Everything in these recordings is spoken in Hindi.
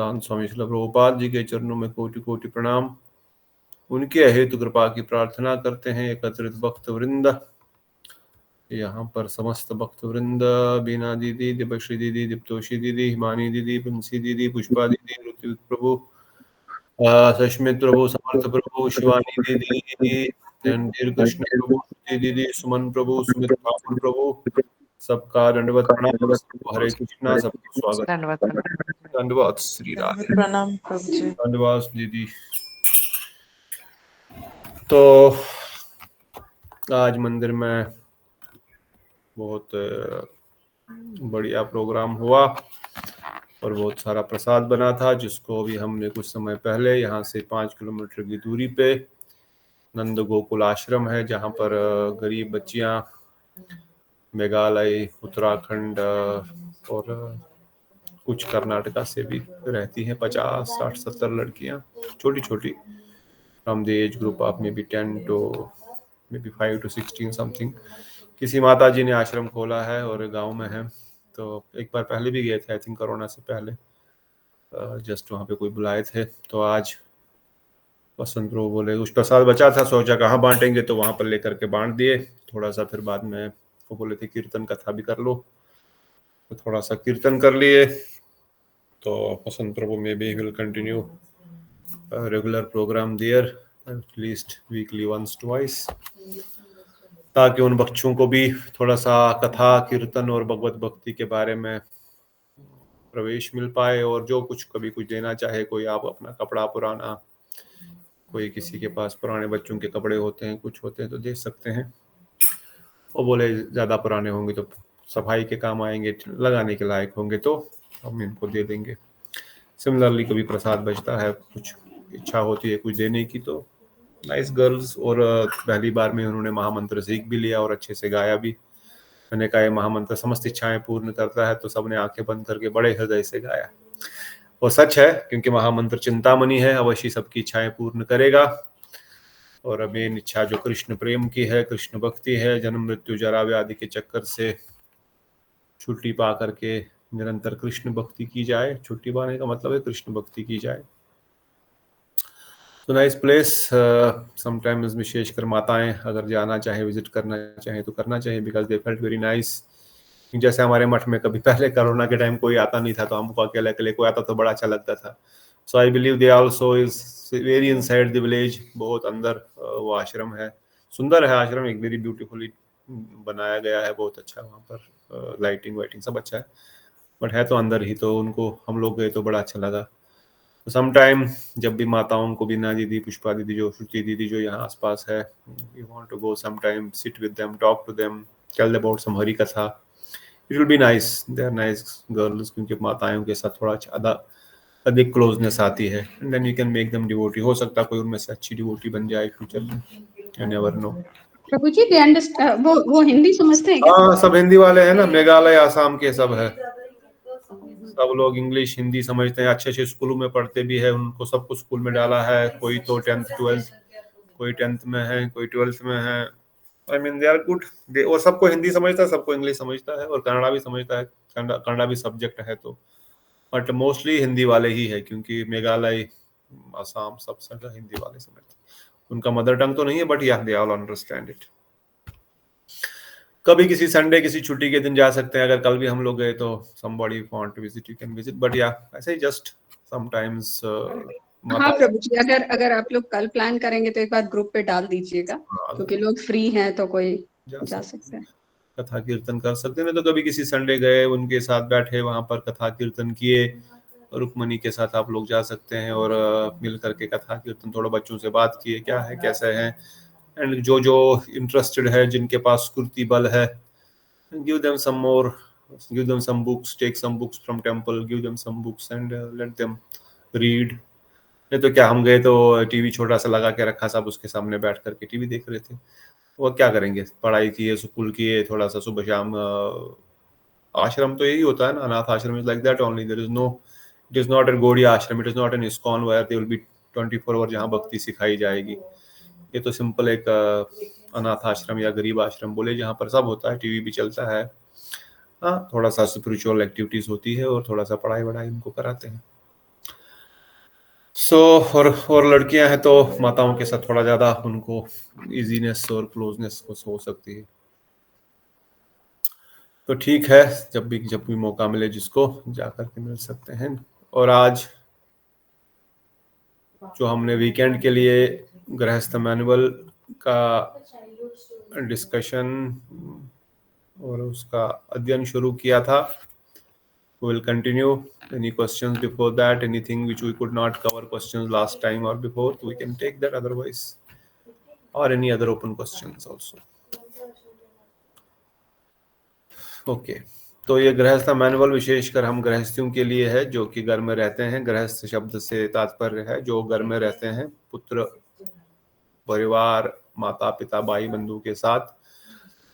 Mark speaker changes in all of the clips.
Speaker 1: स्वामी श्रील प्रभुपाद जी के चरणों में कोटि कोटि प्रणाम। उनके हेतु कृपा की प्रार्थना करते हैं। एकत्रित भक्त वृंद, यहाँ पर समस्त भक्त वृंद, बीना दीदी, दिव्यश्री दीदी, दीप्तोषी दीदी, हिमानी दीदी, बंसी दीदी, पुष्पा दीदी, ऋतु प्रभु, सश्मित प्रभु, समर्थ प्रभु, शिवानी दीदी, रणधीर कृष्ण प्रभु, दीदी, सुमन प्रभु, सुमित ठाकुर प्रभु, सबका दंडवत प्रणाम। सबको हरे कृष्णा, सबको स्वागत, धन्यवाद श्री राधे,
Speaker 2: प्रणाम प्रभु जी।
Speaker 1: धन्यवाद दीदी। तो आज मंदिर में बहुत बढ़िया प्रोग्राम हुआ और बहुत सारा प्रसाद बना था, जिसको भी हमने कुछ समय पहले यहाँ से 5 किलोमीटर की दूरी पे नंद गोकुल आश्रम है, जहाँ पर गरीब बच्चियाँ मेघालय, उत्तराखंड और कुछ कर्नाटका से भी रहती हैं। 50, 60, 70 लड़कियाँ, छोटी छोटी, from the age group of may be 10 to maybe 5 to 16 something. किसी माता जी ने आश्रम खोला है और गांव में है। तो एक बार पहले भी गए थे, आई थिंक कोरोना से पहले, जस्ट वहाँ पे कोई बुलाए थे। तो आज वसंत प्रभु बोले कुछ प्रसाद बचा था, सोचा कहाँ बांटेंगे, तो वहाँ पर लेकर के बांट दिए। थोड़ा सा फिर बाद में वो बोले थे कीर्तन कथा भी कर लो, तो थोड़ा सा कीर्तन कर लिए। तो वसंत प्रभु में भी will continue regular program there, at least weekly once twice, ताकि उन बच्चों को भी थोड़ा सा कथा, कीर्तन और भगवत भक्ति के बारे में प्रवेश मिल पाए। और जो कुछ कभी कुछ देना चाहे, कोई आप अपना कपड़ा पुराना, कोई किसी के पास पुराने बच्चों के कपड़े होते हैं, कुछ होते हैं, तो दे सकते हैं। वो बोले ज़्यादा पुराने होंगे तो सफाई के काम आएंगे, लगाने के लायक होंगे तो हम इनको दे देंगे। सिमिलरली कभी प्रसाद बचता है, कुछ इच्छा होती है कुछ देने की, तो नाइस गर्ल्स। और पहली बार में उन्होंने महामंत्र सीख भी लिया और अच्छे से गाया भी। मैंने कहा ये महामंत्र समस्त इच्छाएं पूर्ण करता है, तो सबने आंखें बंद करके बड़े हृदय से गाया। वो सच है, क्योंकि महामंत्र चिंतामणि है, अवश्य सबकी इच्छाएं पूर्ण करेगा। और मेन इच्छा जो कृष्ण प्रेम की है, कृष्ण भक्ति है, जन्म मृत्यु जरा व्याधि के चक्कर से छुट्टी पा करके निरंतर कृष्ण भक्ति की जाए। छुट्टी पाने का मतलब है कृष्ण भक्ति की जाए। तो नाइस प्लेस। समटाइम्स विशेषकर माताएं अगर जाना चाहे, विजिट करना चाहे तो करना चाहिए, because they felt very nice. जैसे हमारे मठ में कभी पहले कोरोना के टाइम कोई आता नहीं था, तो हमको अकेले अकेले कोई आता तो बड़ा अच्छा लगता था। So I believe they also is very inside the village, बहुत अंदर वो आश्रम है। सुंदर है आश्रम, एक वेरी ब्यूटीफुली बनाया गया है, बहुत अच्छा। वहाँ पर लाइटिंग वाइटिंग सब अच्छा है, बट है तो अंदर ही। तो उनको हम लोग गए तो बड़ा अच्छा लगा। समटाइम जब भी माताओं को, बीना दीदी, पुष्पा दीदी, जो श्रुति दीदी जो यहाँ आसपास है, you want to go sometime, sit with them, talk to them, tell about some Hari katha, it will be nice. They are nice girls, क्योंकि माताओं के साथ थोड़ा अधिक क्लोजनेस आती है। And then you can make them devotee. हो सकता है कोई उनमें से अच्छी डिवोटी बन जाए फ्यूचर में, you never know.
Speaker 3: Prabhu ji they understand, वो हिंदी समझते हैं क्या?
Speaker 1: हाँ, सब हिंदी वाले हैं ना, मेघालय आसाम के सब है। सब लोग इंग्लिश हिंदी समझते हैं, अच्छे अच्छे स्कूलों में पढ़ते भी है। उनको सब कुछ स्कूल में डाला है, कोई तो 10th 12th, कोई 10th में है, कोई 12th में है। I mean they are good. और सबको हिंदी समझता है, सबको इंग्लिश समझता है, और कन्नड़ा भी समझता है। कन्नड़ा भी सब्जेक्ट है तो, बट मोस्टली हिंदी वाले ही है, क्योंकि मेघालय, आसाम सब जगह हिंदी वाले समझते हैं। उनका मदर टंग तो नहीं है, बट या दे ऑल अंडरस्टैंड इट। कभी किसी संडे, किसी छुट्टी के दिन जा सकते हैं। अगर कल भी हम लोग गए तो somebody want to visit, you can visit, but yeah, ऐसे ही just sometimes
Speaker 3: हाँ प्रभु जी, अगर आप लोग कल प्लान करेंगे तो एक बार ग्रुप पे डाल दीजिएगा, क्योंकि लोग फ्री हैं तो कोई जा सकते हैं,
Speaker 1: कथा कीर्तन कर सकते हैं। तो कभी किसी संडे गए, उनके साथ बैठे, वहां पर कथा कीर्तन किए। रुक्मणी के साथ आप लोग जा सकते हैं और मिल करके कथा कीर्तन, थोड़ा बच्चों से बात किए, क्या है कैसे है। एंड जो इंटरेस्टेड है, जिनके पास स्फूर्ति बल है, give them some more, give them some books, take some books from temple, give them some books and let them read। नहीं तो क्या, हम गए तो टीवी छोटा सा लगा के रखा, सब उसके सामने बैठ करके टीवी देख रहे थे। वो क्या करेंगे, पढ़ाई किए, स्कूल किए, थोड़ा सा सुबह शाम। आश्रम तो यही होता है ना, anath ashram is like that only. There is no, it is not an Gaudi ashram, it is not an ISKCON where they will be 24 hour जहाँ भक्ति सिखाई जाएगी। ये तो सिंपल एक अनाथ आश्रम या गरीब आश्रम बोले, जहाँ पर सब होता है, टीवी भी चलता है। हाँ, थोड़ा सा स्पिरिचुअल एक्टिविटीज होती है और थोड़ा सा पढ़ाई वढ़ाई इनको कराते हैं। और लड़कियां हैं तो माताओं के साथ थोड़ा ज्यादा उनको इजीनेस और क्लोजनेस हो सकती है। तो ठीक है, जब भी मौका मिले जिसको जाकर के मिल सकते हैं। और आज जो हमने वीकेंड के लिए गृहस्थ मैनुअल का डिस्कशन और उसका अध्ययन शुरू किया था, we will continue. Any questions before that? Anything which we could not cover questions last time or before, we can take that otherwise, or any other open questions also. Okay. तो ये गृहस्थ मैनुअल विशेषकर हम गृहस्थियों के लिए है जो कि घर में रहते हैं। गृहस्थ शब्द से तात्पर्य है जो घर में रहते हैं, पुत्र, परिवार, माता पिता, भाई बंधु के साथ।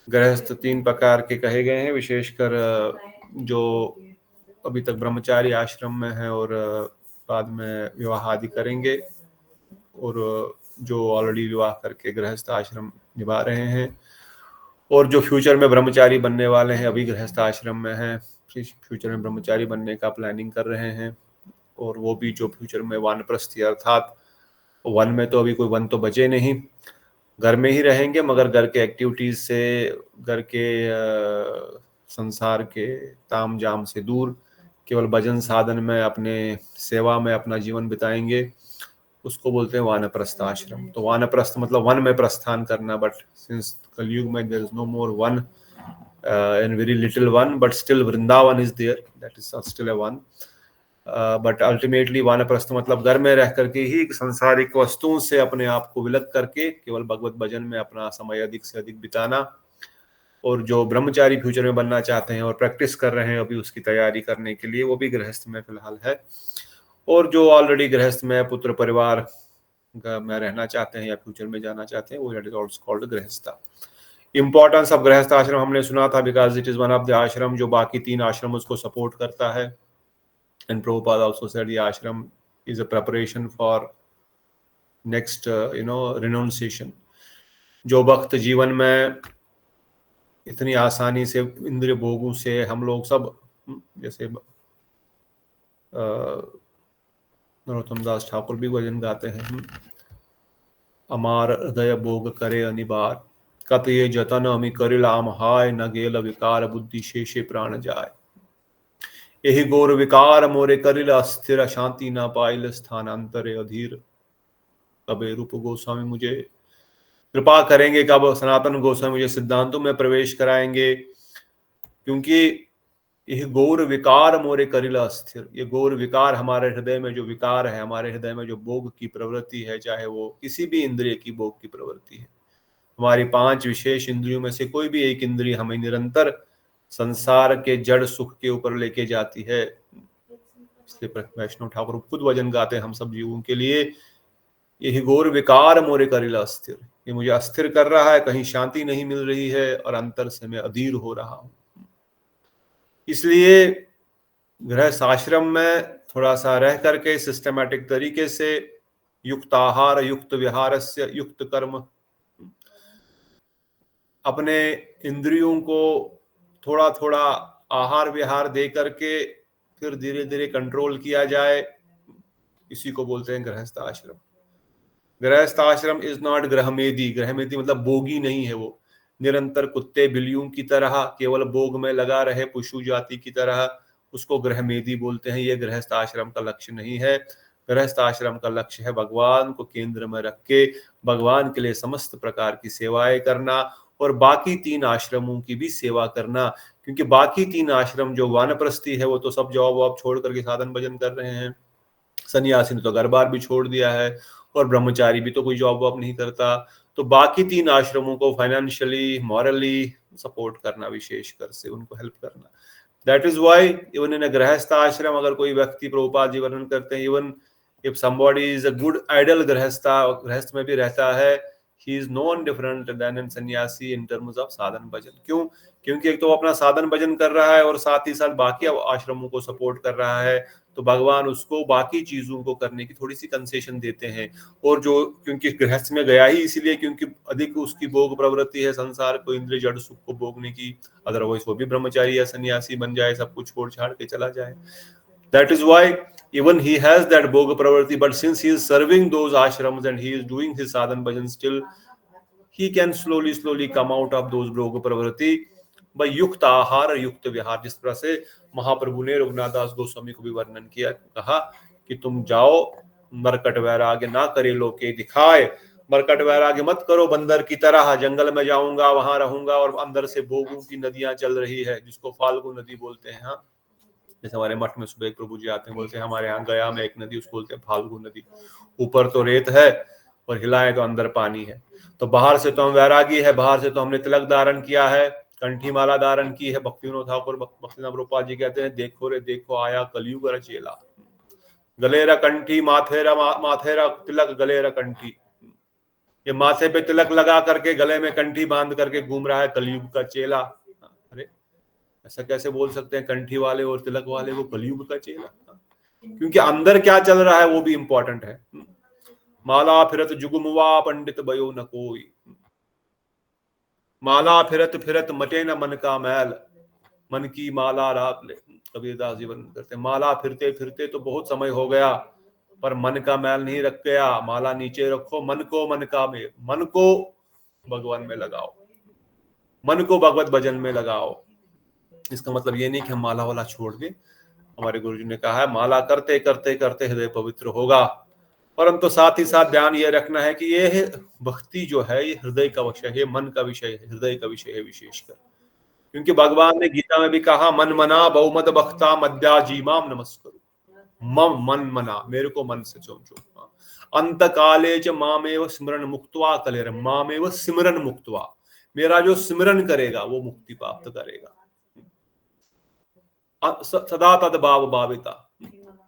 Speaker 1: गृहस्थ 3 प्रकार के कहे गए हैं, विशेषकर जो अभी तक ब्रह्मचारी आश्रम में है और बाद में विवाह आदि करेंगे, और जो ऑलरेडी विवाह करके गृहस्थ आश्रम निभा रहे हैं, और जो फ्यूचर में ब्रह्मचारी बनने वाले हैं, अभी गृहस्थ आश्रम में हैं, फ्यूचर में ब्रह्मचारी बनने का प्लानिंग कर रहे हैं, और वो भी जो फ्यूचर में वानप्रस्थी, अर्थात वन में तो अभी कोई वन तो बचे नहीं, घर में ही रहेंगे, मगर घर के एक्टिविटीज से, घर के संसार के ताम जाम से दूर केवल भजन साधन में, अपने सेवा में अपना जीवन बिताएंगे, उसको बोलते हैं वानप्रस्थ आश्रम। तो वानप्रस्थ मतलब वन में प्रस्थान करना, बट सिंस कलयुग में there is no more van and very little van, but still Vrindavan is there, that is still a van, but ultimately vanaprastha मतलब घर में रह करके ही संसारिक वस्तुओं से अपने आप को विलग करके केवल भगवत भजन में अपना समय अधिक से अधिक बिताना। और जो ब्रह्मचारी फ्यूचर में बनना चाहते हैं और प्रैक्टिस कर रहे हैं अभी उसकी तैयारी करने के लिए, वो भी गृहस्थ में फिलहाल है। और जो ऑलरेडी गृहस्थ में पुत्र परिवार में रहना चाहते हैं या फ्यूचर में जाना चाहते हैं, वो that is also called grihastha. Importance of grihastha ashram हमने सुना था, because it is one of the ashram जो बाकी 3 आश्रम उसको सपोर्ट करता है। And Prabhupada also said the ashram is a preparation for next renunciation. जो भक्त जीवन में इतनी आसानी से इंद्रिय भोगों से हम लोग सब, जैसे नरोत्तम दास ठाकुर भी भजन गाते हैं, अमार हृदय भोग करे अनिबार, कत ये जतन अमि करिलाम हाय, न गेल विकार बुद्धि शेषे प्राण जाय। यही गौर विकार मोरे करिल अस्थिर, शांति ना पाइल स्थानांतरे अधीर। कबे रूप गोस्वामी मुझे कृपा करेंगे, कब सनातन गोस्वामी मुझे सिद्धांतों में प्रवेश कराएंगे, क्योंकि यह गौर विकार मोरे करिल अस्थिर। ये गौर विकार हमारे हृदय में जो विकार है, हमारे हृदय में जो भोग की प्रवृत्ति है, चाहे वो किसी भी इंद्रिय की भोग की प्रवृत्ति है, हमारी 5 विशेष इंद्रियों में से कोई भी एक इंद्रिय हमें निरंतर संसार के जड़ सुख के ऊपर लेके जाती है। इसलिए वैष्णव ठाकुर खुद वचन गाते हैं हम सब जीवों के लिए, यही गौर विकार मोरे करिल अस्थिर। ये मुझे अस्थिर कर रहा है, कहीं शांति नहीं मिल रही है और अंतर से मैं अधीर हो रहा हूं। इसलिए गृहस्थ आश्रम में थोड़ा सा रह करके सिस्टमैटिक तरीके से युक्त आहार, युक्त विहार से युक्त कर्म, अपने इंद्रियों को थोड़ा थोड़ा आहार विहार दे करके फिर धीरे धीरे कंट्रोल किया जाए, इसी को बोलते हैं गृहस्थ आश्रम। गृहस्थ आश्रम इज नॉट गृहमेदी। गृहमेदी मतलब भोगी नहीं है, वो निरंतर कुत्ते बिल्लियों की तरह केवल भोग में लगा रहे पशु जाति की तरह, उसको गृहमेदी बोलते हैं। ये गृहस्थ आश्रम का लक्ष्य नहीं है। गृहस्थ आश्रम का लक्ष्य है भगवान को केंद्र में रख के भगवान के लिए समस्त प्रकार की सेवाएं करना और बाकी 3 आश्रमों की भी सेवा करना, क्योंकि बाकी 3 आश्रम जो वानप्रस्थी है वो तो सब जॉब वॉब छोड़ करके साधन भजन कर रहे हैं, सन्यासी ने तो घर बार भी छोड़ दिया है, और ब्रह्मचारी भी तो कोई जॉब वॉब नहीं करता। तो बाकी 3 आश्रमों को फाइनेंशियली, मॉरली सपोर्ट करना, विशेषकर से उनको हेल्प करना। That is why even in a grihastha ashram अगर कोई व्यक्ति, प्रभुपाद जी वर्णन करते हैं, even if somebody is a good ideal grihastha में भी रहता है, he is non different than an sannyasi in terms of साधन भजन। क्यों? क्योंकि एक तो अपना साधन भजन कर रहा है और साथ ही साथ बाकी आश्रमों को सपोर्ट कर रहा है, तो भगवान उसको बाकी चीजों को करने की थोड़ी सी कंसेशन देते हैं। और जो क्योंकि गृहस्थ में गया ही इसलिए क्योंकि अधिक उसकी भोग प्रवृत्ति है संसार को, इंद्रिय जड़ सुख को भोगने की, अदरवाइज वो भी ब्रह्मचारी या सन्यासी बन जाए, सब कुछ छोड़ छाड़ के चला जाए। That is why even he has that bhoga pravritti, but since he is serving those ashrams and he is doing his sadhan bhajan, still he can slowly come out of those bhoga pravritti by युक्त आहार युक्त विहार। जिस तरह से महाप्रभु ने रघुनाथ दास गोस्वामी को भी वर्णन किया, कहा कि तुम जाओ मरकट वैराग्य ना करे लोके दिखाए, मरकट वैराग्य मत करो बंदर की तरह, जंगल में जाऊंगा वहां रहूंगा और अंदर से भोगों की नदियां चल रही है, जिसको फाल्गु नदी बोलते हैं। हाँ, जैसे हमारे मठ में सुबह प्रभु जी आते हैं, बोलते हैं हमारे यहाँ गया में एक नदी, उसको बोलते हैं फाल्गु नदी, ऊपर तो रेत है और हिलाए तो अंदर पानी है। तो बाहर से तो हम वैरागी है, बाहर से तो हमने तिलक धारण किया है, कंठी माला धारण की है। भक्ति विनोद ठाकुर भक्तिनाथ रूपाल जी कहते हैं, देखो रे देखो आया कलयुग रा चेला, गलेरा कंठी माथेरा तिलक गलेरा कंठी। ये माथे पे तिलक लगा करके गले में कंठी बांध करके घूम रहा है कलयुग का चेला। अरे ऐसा कैसे बोल सकते हैं, कंठी वाले और तिलक वाले वो कलयुग का चेला? क्योंकि अंदर क्या चल रहा है वो भी इंपॉर्टेंट है। माला फिरत जुगमुआ पंडित भयो न कोई, माला फिरत फिरत मटे न मन का मैल, मन की माला रात ले। कबीरदास जी वर्णन करते हैं, माला फिरते फिरते तो बहुत समय हो गया, पर मन का मैल नहीं रख गया। माला नीचे रखो, मन को मन का में, मन को भगवान में लगाओ, मन को भगवत भजन में लगाओ। इसका मतलब ये नहीं कि हम माला वाला छोड़ दें। हमारे गुरुजी ने कहा है माला करते करते करते हृदय पवित्र होगा, परंतु साथ ही साथ ध्यान ये रखना है कि ये भक्ति जो है ये हृदय का विषय है, मन का विषय है, हृदय का विषय है विशेषकर। क्योंकि भगवान ने गीता में भी कहा, मन मना बहुमत भक्ता मद्या जीमाम नमस्करो, मम मन मना, मेरे को मन से चुम अंत काले च मामेव स्मरण मुक्त्वा कलेर, मामेव सिमरन मुक्त्वा, मेरा जो सिमरन करेगा वो मुक्ति प्राप्त करेगा। सदा तद भाव भाविता,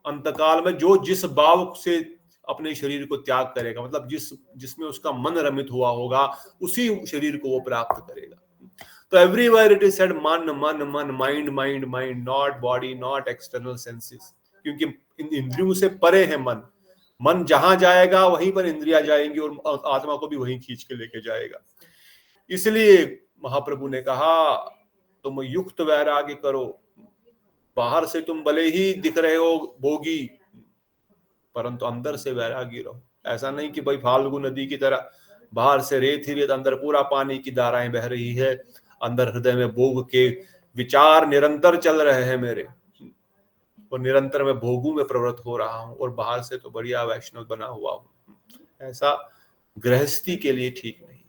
Speaker 1: अंतकाल में जो जिस भाव से अपने शरीर को त्याग करेगा, मतलब जिसमें उसका मन रमित हुआ होगा, उसी शरीर को वो प्राप्त करेगा। तो एवरीवेयर इट इज सेड मन मन मन, mind mind mind, not body not external senses, क्योंकि इन इंद्रियों से परे है मन। मन जहां जाएगा वहीं पर इंद्रियां जाएंगी और आत्मा को भी वहीं खींच के लेके जाएगा। इसलिए महाप्रभु ने कहा तुम युक्त वैराग्य करो, बाहर से तुम भले ही दिख रहे हो भोगी, परंतु अंदर से वैरागी रहो। ऐसा नहीं कि भाई फाल्गु नदी की तरह बाहर से रेत ही रेत, अंदर पूरा पानी की धाराएं बह रही है, अंदर हृदय में भोग के विचार निरंतर चल रहे हैं मेरे, और निरंतर मैं भोगों में प्रवृत्त हो रहा हूं और बाहर से तो बढ़िया वैष्णव बना हुआ हूं। ऐसा गृहस्थी के लिए ठीक नहीं,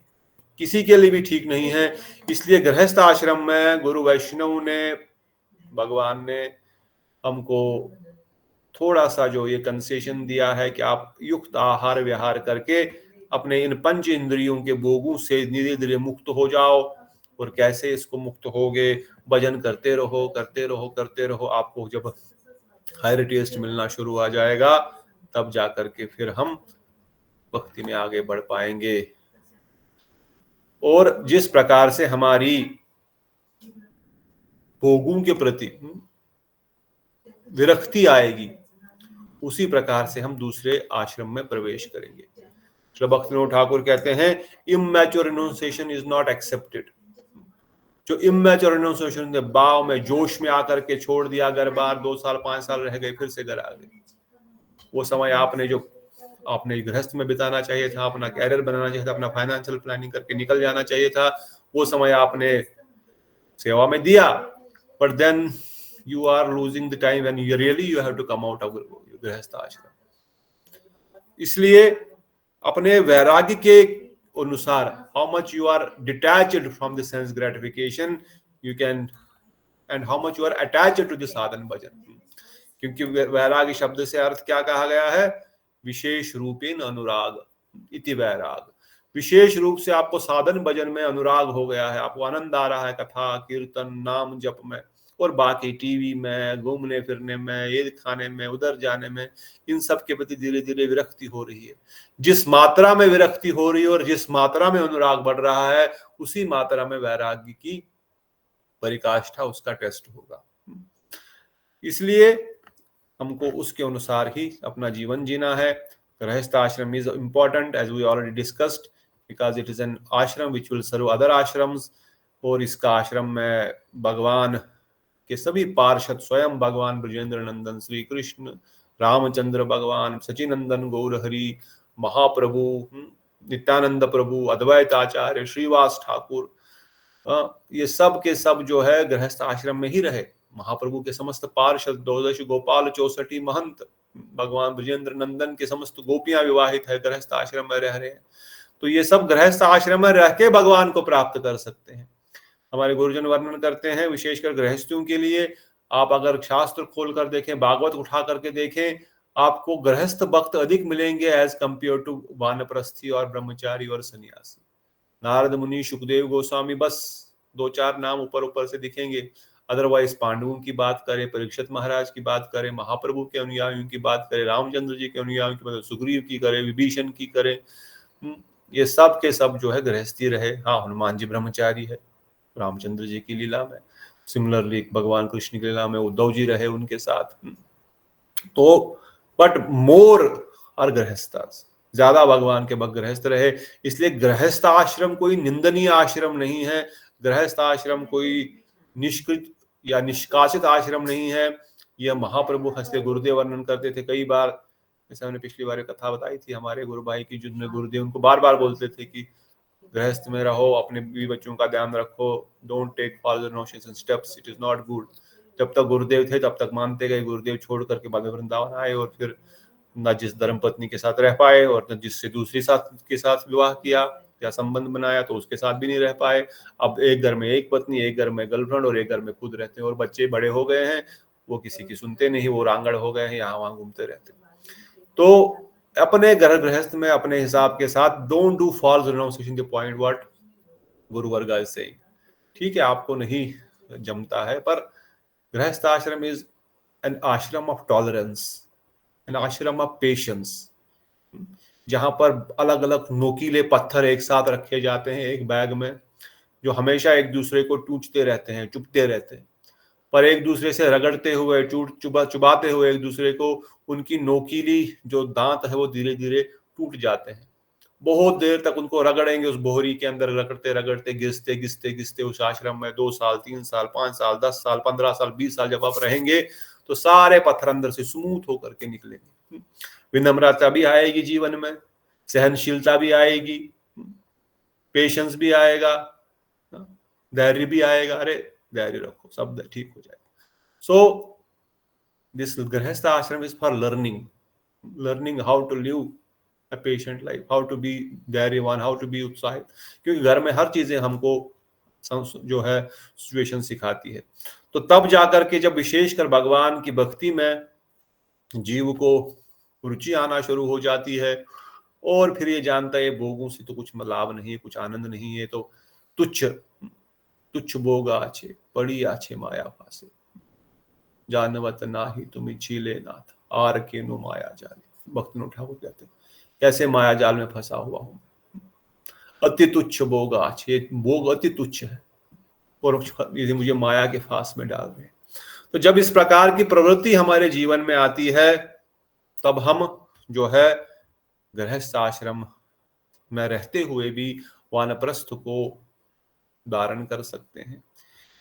Speaker 1: किसी के लिए भी ठीक नहीं है। इसलिए गृहस्थ आश्रम में गुरु वैष्णव ने, भगवान ने हमको थोड़ा सा जो ये कंसेशन दिया है कि आप युक्त आहार विहार करके अपने इन पंच इंद्रियों के भोगों से धीरे धीरे मुक्त हो जाओ। और कैसे इसको मुक्त होगे, भजन करते रहो करते रहो करते रहो। आपको जब हायर टेस्ट मिलना शुरू आ जाएगा तब जाकर के फिर हम भक्ति में आगे बढ़ पाएंगे। और जिस प्रकार से हमारी भोगों के प्रति विरक्ति आएगी, उसी प्रकार से हम दूसरे आश्रम में प्रवेश करेंगे। श्री भक्ति विनोद ठाकुर कहते हैं, इमैच्योर रिनोंसिएशन इज नॉट एक्सेप्टेड। जो इमैच्योर रिनोंसिएशन के भाव में जोश में आकर के छोड़ दिया, घर बार 2 साल 5 साल रह गए, फिर से घर आ गए, वो समय आपने गृहस्थ में बिताना चाहिए था, अपना कैरियर बनाना चाहिए था, अपना फाइनेंशियल प्लानिंग करके निकल जाना चाहिए था, वो समय आपने सेवा में दिया, but then you are losing the time when you have to come out of गृहस्थ आश्रम। इसलिए अपने वैराग्य के अनुसार, how much you are detached from the sense gratification you can, and how much you are attached to the sadhan bhajan। क्योंकि वैराग्य शब्द से अर्थ क्या कहा गया है, विशेष रूपेण अनुराग इति वैराग। विशेष रूप से आपको साधन भजन में अनुराग हो गया है, आपको आनंद आ रहा है कथा कीर्तन नाम जप में, और बाकी टीवी में, घूमने फिरने में, ये खाने में, उधर जाने में, इन सब के प्रति धीरे धीरे विरक्ति हो रही है। जिस मात्रा में विरक्ति हो रही है और जिस मात्रा में अनुराग बढ़ रहा है, उसी मात्रा में वैराग्य की परिकाष्ठा, उसका टेस्ट होगा। इसलिए हमको उसके अनुसार ही अपना जीवन जीना है। Grihastha ashram is important as we already discussed, because it is an ashram which will serve other ashrams. और इसका आश्रम में भगवान के सभी पार्षद, स्वयं भगवान ब्रजेंद्र नंदन श्री कृष्ण, रामचंद्र भगवान, सचिनंदन गौर हरि, महाप्रभु, नित्यानंद प्रभु, अद्वैत आचार्य, श्रीवास ठाकुर, ये सब के सब जो है गृहस्थ आश्रम में ही रहे। महाप्रभु के समस्त पार्षद, 12 गोपाल, 64 महंत, भगवान ब्रजेंद्र नंदन के समस्त गोपियां विवाहित है, गृहस्थ आश्रम में रह रहे हैं। तो ये सब गृहस्थ आश्रम में रह के भगवान को प्राप्त कर सकते हैं। हमारे गुरुजन वर्णन करते हैं विशेषकर गृहस्थियों के लिए, आप अगर शास्त्र खोल कर देखें, भागवत उठा करके देखें, आपको गृहस्थ भक्त अधिक मिलेंगे एज कंपेयर टू वानप्रस्थी और ब्रह्मचारी और सन्यासी। नारद मुनि, सुखदेव गोस्वामी, बस 2-4 नाम ऊपर ऊपर से दिखेंगे। अदरवाइज पांडवों की बात करें, परीक्षित महाराज की बात करें, महाप्रभु के अनुयायियों की बात करें, रामचंद्र जी के अनुयायियों की बात, सुग्रीव की करें, विभीषण की करें, ये सब के सब जो है गृहस्थी रहे। हाँ, हनुमान जी ब्रह्मचारी है रामचंद्र जी की लीला में, सिमिलरली भगवान कृष्ण की लीला में उद्धव जी रहे उनके साथ। तो बट मोर और गृहस्थ, ज्यादा भगवान के भक्त गृहस्थ रहे। इसलिए गृहस्थ आश्रम कोई निंदनीय आश्रम नहीं है, गृहस्थ आश्रम कोई निष्कृत या निष्कासित आश्रम नहीं है। यह महाप्रभु हंसते गुरुदेव वर्णन करते थे कई बार, जैसे हमने पिछली बार कथा बताई थी हमारे गुरु भाई की, जिनमें गुरुदेव उनको बार बार बोलते थे कि गृहस्थ में रहो, अपने बीवी बच्चों का ध्यान रखो, don't take further notions and steps, it is not good. जब तक गुरुदेव थे तब तक मानते गए, गुरुदेव छोड़ करके बाद में वृंदावन आए और फिर न जिस धर्म पत्नी के साथ रह पाए और न जिससे दूसरी साथ के साथ विवाह किया या संबंध बनाया तो उसके साथ भी नहीं रह पाए। अब एक घर में एक पत्नी, एक घर में गर्लफ्रेंड और एक घर में खुद रहते हैं, और बच्चे बड़े हो गए हैं, वो किसी की सुनते नहीं, वो रांगड़ हो गए हैं, यहाँ वहां घूमते रहते हैं। तो अपने घर गृहस्थ में अपने हिसाब के साथ, don't do false renunciation, the point what guru varga is saying. ठीक है, आपको नहीं जमता है, पर गृहस्थ आश्रम इज एन आश्रम ऑफ टॉलरेंस, एन आश्रम ऑफ पेशेंस, जहां पर अलग अलग नोकीले पत्थर एक साथ रखे जाते हैं एक बैग में, जो हमेशा एक दूसरे को टूटते रहते हैं, चुभते रहते हैं, पर एक दूसरे से रगड़ते हुए, चुबाते हुए एक दूसरे को, उनकी नोकीली जो दांत है वो धीरे धीरे टूट जाते हैं। बहुत देर तक उनको रगड़ेंगे, उस बोहरी के अंदर रगड़ते रगड़ते, घिसते घिसते घिसते उस आश्रम में 2 साल, 3 साल, 5 साल, 10 साल, 15 साल, 20 साल जब आप रहेंगे तो सारे पत्थर अंदर से स्मूथ होकर के निकलेंगे। विनम्रता भी आएगी जीवन में, सहनशीलता भी आएगी, पेशेंस भी आएगा, धैर्य भी आएगा। अरे धैर्य रखो, सब ठीक हो जाएगा। सो this grihastha ashram is for learning how to live a patient life, how to be धैर्यवान, how to be उत्साहित, क्योंकि घर में हर चीजें हमको जो है सिचुएशन सिखाती है। तो तब जाकर के जब विशेषकर भगवान की भक्ति में जीव को रुचि आना शुरू हो जाती है, और फिर ये जानता है भोगों से तो कुछ लाभ नहीं है, कुछ आनंद नहीं है, तो तुच्छ भोग आछे, पड़ी आछे माया फासे, जानवत नाही तुम छीले नाथ, आर के नो माया जाले। भक्त ठाकुर कहते हैं, कैसे माया जाल में फंसा हुआ हूं, अति तुच्छ भोग आछे, भोग अति तुच्छ है और यदि मुझे माया के फांस में डाल रहे हैं। तो जब इस प्रकार की प्रवृत्ति हमारे जीवन में आती है, तब हम जो है गृहस्थ आश्रम में रहते हुए भी वानप्रस्थ को धारण कर सकते हैं।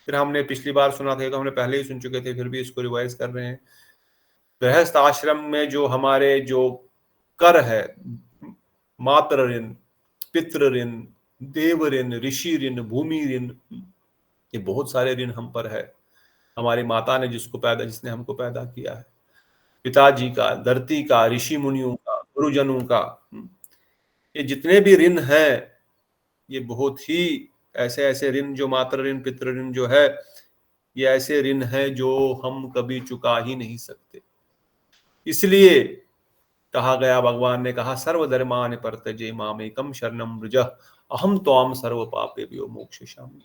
Speaker 1: फिर हमने पिछली बार सुना था, तो हमने पहले ही सुन चुके थे, फिर भी इसको रिवाइज कर रहे हैं। गृहस्थ आश्रम में जो हमारे जो कर है, मातृ ऋण, पितृ ऋण, देव ऋण, ऋषि ऋण, भूमि ऋण, ये बहुत सारे ऋण हम पर है। हमारी माता ने जिसने हमको पैदा किया है, पिताजी का, धरती का, ऋषि मुनियों का, गुरुजनों का, ये जितने भी ऋण हैं, ये बहुत ही ऐसे ऋण, जो मातृ ऋण, पितृ ऋण जो है, ये ऐसे ऋण है जो हम कभी चुका ही नहीं सकते। इसलिए कहा गया, भगवान ने कहा, सर्वधर्मान् परित्यज्य मामेकं शरणं व्रज, अहम त्वां सर्व पापेभ्यो मोक्षयिष्यामि।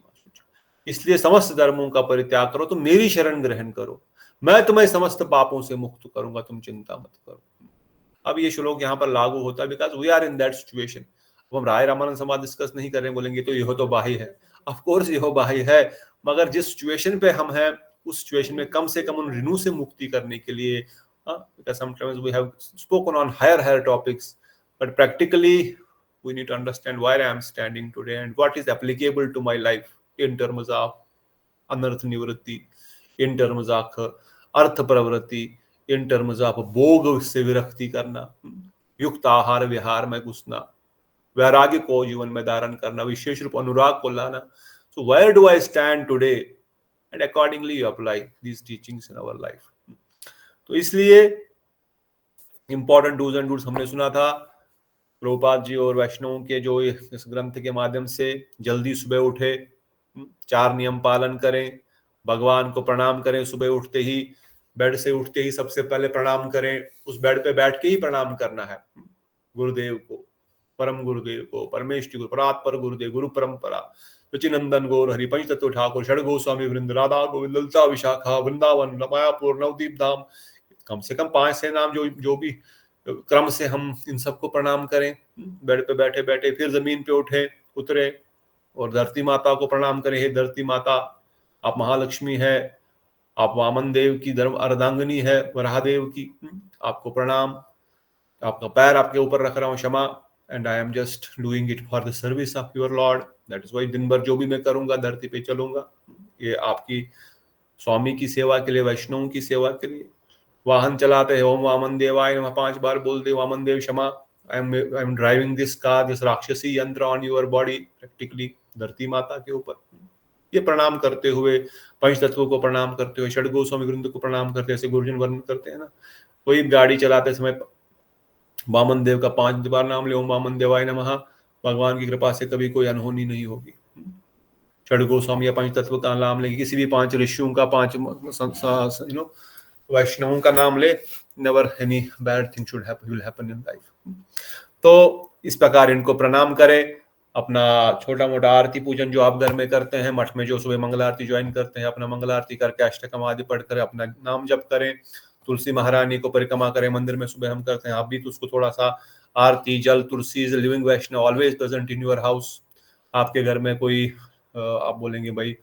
Speaker 1: इसलिए समस्त धर्मों का परित्याग करो, तुम मेरी शरण ग्रहण करो, मैं तुम्हें समस्त पापों से मुक्त करूंगा, तुम चिंता मत करो। अब ये श्लोक यहाँ पर लागू होता है, because we are in that situation. अब हम राय रामानंद समाज डिस्कस नहीं कर रहे हैं, बोलेंगे तो यह तो बाही है। ऑफ कोर्स यह बाही है, मगर जिस सिचुएशन पे हम हैं, उस सिचुएशन में कम से कम उन ऋणों से मुक्ति करने के लिए, because sometimes we have spoken on higher topics, but practically we need to understand where I am standing today and what is applicable to my life in terms of anarth nivritti, in terms of arth pravritti, in terms of भोग से विरक्ति करना, युक्त आहार विहार में घुसना, वैराग्य को जीवन में धारण करना, विशेष रूप अनुराग को लाना. So where do I stand today, and accordingly you apply these teachings in our life. तो इसलिए इंपॉर्टेंट डूज एंड डूज हमने सुना था प्रभुपाद जी और वैष्णवों के जो इस ग्रंथ के माध्यम से. जल्दी सुबह उठे, 4 नियम पालन करें, भगवान को प्रणाम करें, सुबह उठते ही, बेड से उठते ही सबसे पहले प्रणाम करें, उस बेड पे बैठ के ही प्रणाम करना है. गुरुदेव को, परम गुरुदेव को, परमेश्वर गुरु, परात्पर गुरुदेव, गुरु परंपरा, रुचिनंदन गौर हरि, पंच तत्व ठाकुर, षड गोस्वामी वृंद, राधा गोविंद, ललिता विशाखा, वृंदावन, मायापुर, नवदीप धाम, कम से कम 5-6 नाम जो भी क्रम से हम इन सबको प्रणाम करें. बेड पे बैठे बैठे फिर जमीन पे उठे उतरे और धरती माता को प्रणाम करें. हे धरती माता, आप महालक्ष्मी है, आप वामन देव की धर्म अर्धांगिनी है, वराहदेव की, आपको प्रणाम. आपका पैर आपके ऊपर रख रहा हूं, क्षमा, and I am just doing it for the service of your lord. That is why दिन भर जो भी मैं करूंगा धरती पे चलूंगा, ये आपकी स्वामी की सेवा के लिए, वैष्णवों की सेवा के लिए. वाहन चलाते हैं, ओम वामन देवाय नमः 5 बार बोलते, वामन देव क्षमा, I am driving this car, this राक्षसी यंत्र ऑन योर बॉडी, प्रैक्टिकली धरती माता के ऊपर. ये प्रणाम करते हुए, पंच तत्वों को प्रणाम करते हुए, षड गोस्वामी वृंद को प्रणाम करते, ऐसे गुरुजन वर्णन करते हैं ना. कोई गाड़ी चलाते समय वामन देव का 5 बार नाम ले, ओम वामन देवाय नमः, भगवान की कृपा से कभी कोई अनहोनी नहीं होगी. षड गोस्वामी या पंच तत्व का नाम ले, किसी भी 5 ऋषियों का, 5 वैष्णवों का नाम ले, never any bad thing should will happen in life. तो इस प्रकार इनको प्रणाम करें. अपना छोटा मोटा आरती पूजन जो आप घर में करते हैं, मठ में जो सुबह मंगल आरती ज्वाइन करते हैं, अपना मंगल आरती करके अष्टकम आदि पढ़कर अपना नाम जप करें. तुलसी महारानी को परिक्रमा करें, मंदिर में सुबह हम करते हैं, आप भी तो उसको थोड़ा सा आरती, जल, tulsi is living Vaishnav always present in your house. आपके घर में कोई आप बोलेंगे भाई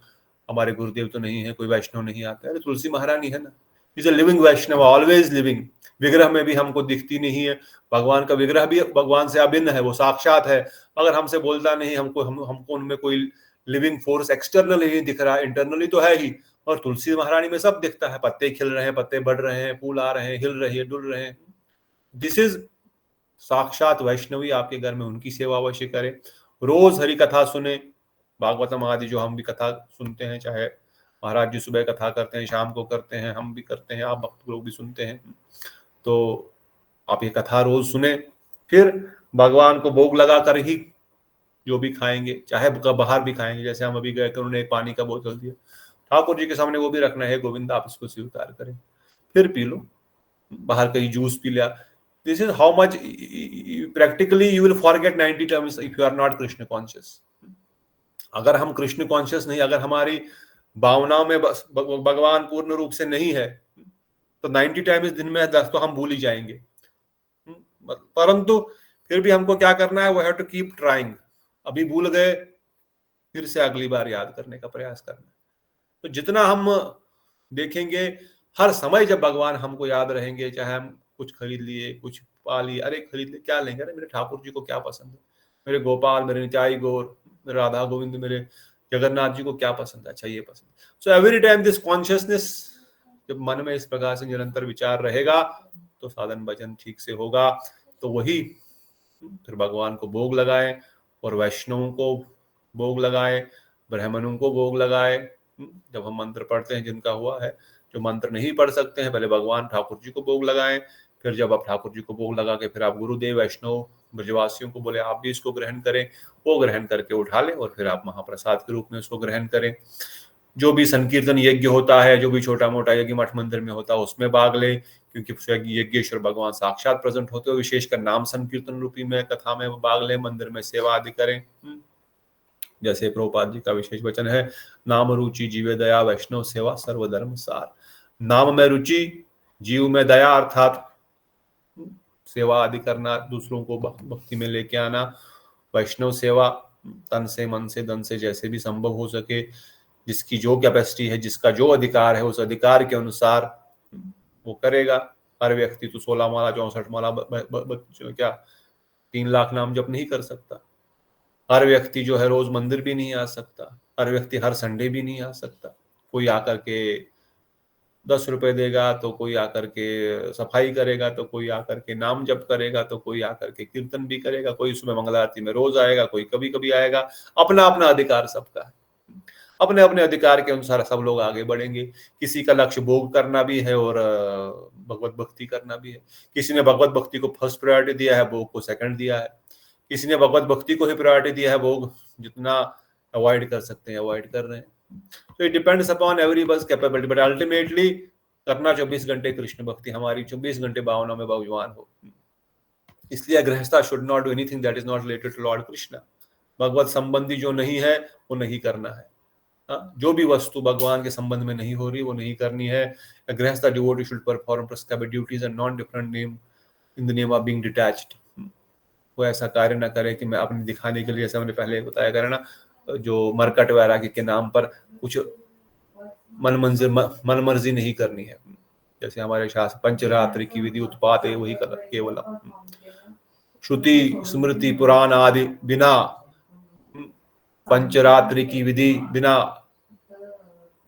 Speaker 1: हमारे गुरुदेव तो नहीं है, कोई वैष्णव नहीं आता है, तुलसी महारानी है ना, is a living Vaishnav, always living. विग्रह में भी हमको दिखती नहीं है, भगवान का विग्रह भी भगवान से अभिन्न है, वो साक्षात है, अगर हमसे बोलता नहीं, हमको उनमें कोई लिविंग फोर्स एक्सटर्नली नहीं दिख रहा है, इंटरनली तो है ही. और तुलसी महारानी में सब दिखता है, पत्ते खिल रहे हैं, पत्ते बढ़ रहे हैं, फूल आ रहे हैं, हिल रही है, डुल रहे हैं. दिस इज साक्षात वैष्णवी. आपके घर में उनकी सेवा अवश्य करें. रोज हरि कथा सुने, भागवतम आदि जो हम भी कथा सुनते हैं, चाहे महाराज जी सुबह कथा करते हैं, शाम को करते हैं, हम भी करते हैं, आप भक्त लोग भी सुनते हैं, तो आप ये कथा रोज सुने. फिर भगवान को भोग लगा कर ही जो भी खाएंगे, चाहे बाहर भी खाएंगे, जैसे हम अभी गए थे, उन्होंने एक पानी का बोतल दिया, ठाकुर जी के सामने वो भी रखना है, गोविंद आप इसको स्वीकार करें, फिर पी लो. बाहर कहीं जूस पी लिया. This is how much practically you will forget 90 terms if you are not Krishna conscious. अगर हम कृष्ण कॉन्शियस नहीं, अगर हमारी भावनाओं में भगवान पूर्ण रूप से नहीं है, तो 90 टाइम्स दिन में 10 तो हम भूल ही जाएंगे. परंतु फिर भी हमको क्या करना है, वो हैव टू कीप ट्राइंग. अभी भूल गए, फिर से अगली बार याद करने का प्रयास करना है. तो जितना हम देखेंगे, हर समय जब भगवान हमको याद रहेंगे, चाहे हम कुछ खरीद लिए, कुछ पा लिए, अरे खरीद लिए, क्या लेंगे, अरे मेरे ठाकुर जी को क्या पसंद है, मेरे गोपाल, मेरे नित्याई गौर, मेरे राधा गोविंद, मेरे जगन्नाथ जी को क्या पसंद है, अच्छा ये पसंद. So every time this consciousness, जब मन में इस प्रकार से निरंतर विचार रहेगा, तो साधन भजन ठीक से होगा. तो वही फिर भगवान को भोग लगाएं, और वैष्णवों को भोग लगाएं, ब्राह्मणों को भोग लगाएं. जब हम मंत्र पढ़ते हैं, जिनका हुआ है, जो मंत्र नहीं पढ़ सकते हैं, पहले भगवान ठाकुर जी को भोग लगाएं. फिर जब आप ठाकुर जी को भोग लगा के फिर आप गुरुदेव, वैष्णव, ब्रजवासियों को बोले आप भी इसको ग्रहण करें, वो ग्रहण करके उठा लें, और फिर आप महाप्रसाद के रूप में उसको ग्रहण करें. जो भी संकीर्तन यज्ञ होता है, जो भी छोटा मोटा यज्ञ मठ मंदिर में होता है, उसमें भाग ले, क्योंकि यज्ञेश्वर भगवान साक्षात प्रेजेंट होते हो. विशेषकर नाम संकीर्तन रूपी में कथा में भाग ले, मंदिर में सेवा आदि करें. जैसे प्रभुपाद जी का विशेष वचन है, नाम रुचि जीवे दया, वैष्णव सेवा सर्वधर्म सार. नाम में रुचि, जीव में दया, अर्थात सेवा आदि करना, दूसरों को भक्ति में लेके आना. वैष्णव सेवा, तन से, मन से, धन से, जैसे भी संभव हो सके, जिसकी जो कैपेसिटी है, जिसका जो अधिकार है, उस अधिकार के अनुसार वो करेगा. हर व्यक्ति तो 16 माला 64 माला क्या 3 लाख नाम जप नहीं कर सकता. हर व्यक्ति जो है रोज मंदिर भी नहीं आ सकता. हर व्यक्ति हर संडे भी नहीं आ सकता. कोई आकर के ₹10 देगा तो कोई आकर के सफाई करेगा, तो कोई आकर के नाम जप करेगा, तो कोई आकर के कीर्तन भी करेगा, कोई उसमें मंगला आरती में रोज आएगा, कोई कभी कभी आएगा। अपना अपना अधिकार सबका है, अपने अपने अधिकार के अनुसार सब लोग आगे बढ़ेंगे। किसी का लक्ष्य भोग करना भी है और भगवत भक्ति करना भी है। किसी ने भगवत भक्ति को फर्स्ट प्रायोरिटी दिया है, भोग को सेकंड दिया है। किसी ने भगवत भक्ति को ही प्रायोरिटी दिया है, भोग जितना अवॉइड कर सकते हैं अवॉइड कर रहे हैं। तो it depends upon everybody's capability, but ultimately करना 24 घंटे कृष्ण भक्ति, हमारी 24 घंटे भावना में भगवान हो। इसलिए grihastha should not do anything that is not related to Lord Krishna. भगवत संबंधी जो नहीं है वो नहीं करना है। जो भी वस्तु भगवान के संबंध में नहीं हो रही वो नहीं करनी है। गृहस्थ devotee should perform prescribed duties and non different name in the name of being detached. वो ऐसा कार्य ना करे कि मैं अपने दिखाने के लिए, जैसे मैंने पहले बताया करे ना, जो मरकट वैराग्य के नाम पर कुछ मन मर्जी नहीं करनी है। जैसे हमारे शास्त्र पंचरात्रि की विधि उत्पात है वही केवल श्रुति स्मृति पुराण आदि बिना, पंचरात्रि की विधि बिना,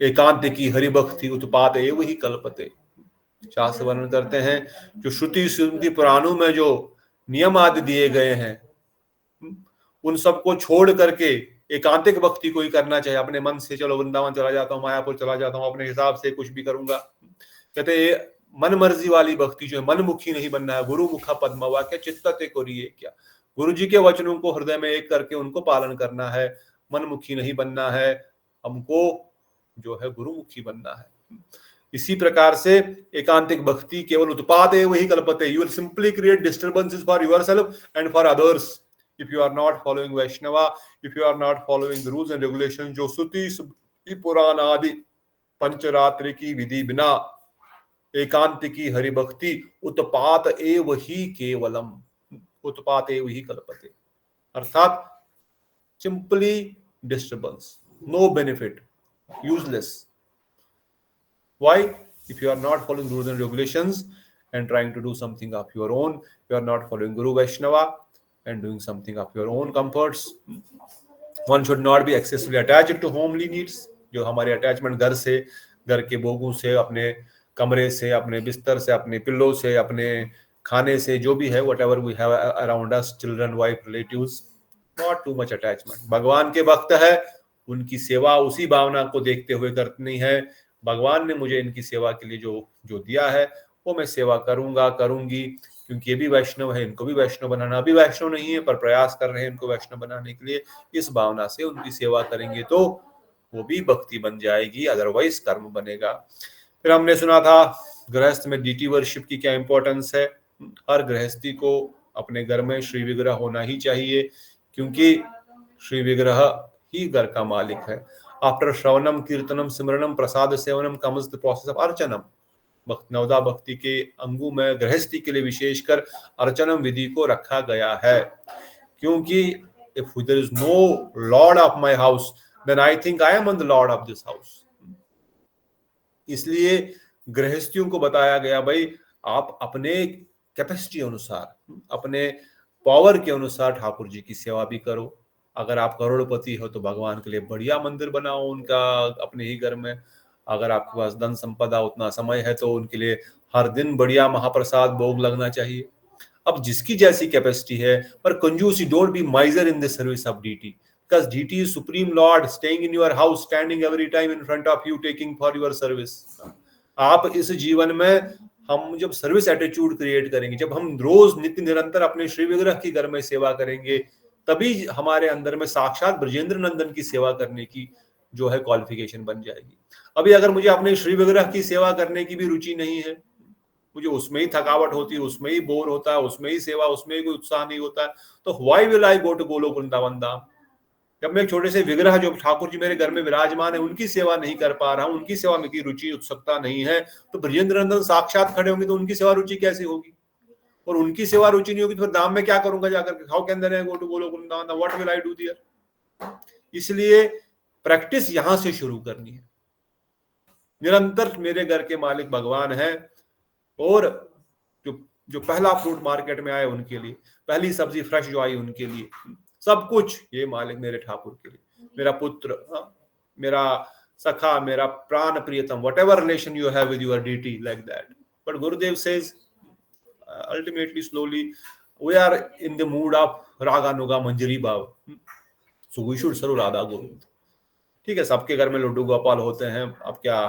Speaker 1: एकांत की हरिभक्ति उत्पात है वही कल्पते। शास्त्र वर्णन करते हैं जो श्रुति स्मृति पुराणों में जो नियम आदि दिए गए हैं उन सबको छोड़ करके एकांतिक भक्ति को ही करना चाहिए। अपने मन से चलो वृंदावन चला जाता हूँ, मायापुर चला जाता हूँ, अपने हिसाब से कुछ भी करूंगा, कहते मन मर्जी वाली भक्ति जो है, मनमुखी नहीं बनना है। गुरु मुखा पद्म वाक्य चित्तते कोरिए क्या, गुरु जी के वचनों को हृदय में एक करके उनको पालन करना है, मनमुखी नहीं बनना है, हमको जो है गुरुमुखी बनना है। इसी प्रकार से एकांतिक भक्ति केवल उत्पात है वही कल्पते। You will simply create disturbances for yourself and for others if you are not following Vaishnava, if you are not following the rules and regulations जो श्रुति पुराण आदि पंचरात्रि की विधि बिना एकांत की हरिभक्ति उत्पात एव ही केवलम, उत्पात एव ही कल्पते, अर्थात simply disturbance, no benefit, useless. Why? If you are not following rules and regulations and trying to do something of your own, you are not following Guru Vaishnava and doing something of your own comforts. One should not be excessively attached to homely needs. जो हमारे अटैचमेंट घर से, घर के भोगों से, अपने कमरे से, अपने बिस्तर से, अपने पिल्लो से, अपने खाने से, जो भी है, whatever we have around us, children, wife, relatives, not too much attachment. भगवान के भक्त है, उनकी सेवा उसी भावना को देखते हुए करनी है। भगवान ने मुझे इनकी सेवा के लिए जो दिया है वो मैं सेवा करूंगा, करूंगी, क्योंकि ये भी वैष्णव है, इनको भी वैष्णव बनाना, अभी वैष्णव नहीं है पर प्रयास कर रहे हैं इनको वैष्णव बनाने के लिए। इस भावना से उनकी सेवा करेंगे तो वो भी भक्ति बन जाएगी, अदरवाइज कर्म बनेगा। फिर हमने सुना था गृहस्थ में डीटी वर्शिप की क्या इंपॉर्टेंस है। हर गृहस्थी को अपने घर में श्री विग्रह होना ही चाहिए, क्योंकि श्री विग्रह ही घर का मालिक है। After shravanam kirtanam smaranam prasad sevanam comes the process of archanam. नवदा भक्ति के अंगों में गृहस्थी के लिए विशेषकर अर्चनम विधि को रखा गया है, क्योंकि if there is no lord of my house then I think I am the lord of this house. इसलिए गृहस्थियों को बताया गया, भाई आप अपने कैपेसिटी अनुसार, अपने पावर के अनुसार ठाकुर जी की सेवा भी करो। अगर आप करोड़पति हो तो भगवान के लिए बढ़िया मंदिर बनाओ उनका अपने ही घर में। अगर आपके पास धन संपदा उतना समय है तो उनके लिए हर दिन बढ़िया महाप्रसाद भोग लगना चाहिए। अब जिसकी जैसी कैपेसिटी है, पर कंजूसी, don't be miser in the service of deity, because deity is supreme lord staying in your house, standing every time in front of you, taking for your service. आप इस जीवन में हम जब सर्विस एटीट्यूड क्रिएट करेंगे, जब हम रोज नित्य निरंतर अपने श्री विग्रह की घर में सेवा करेंगे, तभी हमारे अंदर में साक्षात ब्रजेंद्र नंदन की सेवा करने की जो है क्वालिफिकेशन बन जाएगी। अभी अगर मुझे अपने श्री विग्रह की सेवा करने की भी रुचि नहीं है, मुझे उसमें ही थकावट होती है, उसमें ही बोर होता है, उसमें ही सेवा, उसमें ही कोई उत्साह नहीं होता है, तो why will I go to Golok Vrindavan dham? जब मैं एक छोटे से विग्रह जो ठाकुर जी मेरे घर में विराजमान है उनकी सेवा नहीं कर पा रहा हूँ, उनकी सेवा में की रुचि उत्सुकता नहीं है, तो ब्रजेंद्र नंदन साक्षात खड़े होंगे तो उनकी सेवा रुचि कैसी होगी? और उनकी सेवा रुचि नहीं होगी तो फिर धाम में क्या करूंगा जाकर के? How can there go to Golok Vrindavan, what will I do there? इसलिए प्रैक्टिस यहां से शुरू करनी है। निरंतर मेरे घर के मालिक भगवान है, और जो पहला फ्रूट मार्केट में आए उनके लिए, पहली सब्जी फ्रेश जो आई उनके लिए, सब कुछ ये मालिक मेरे ठाकुर के लिए। मेरा पुत्र, मेरा Sakha, mera prana priyatam, whatever relation you have with your deity, like that. But Gurudev says, ultimately, slowly, we are in the mood of Raga Nuga Manjari Bhav. So we should serve Radha Govind. ठीक है, सबके घर में लड्डू गोपाल होते हैं, अब क्या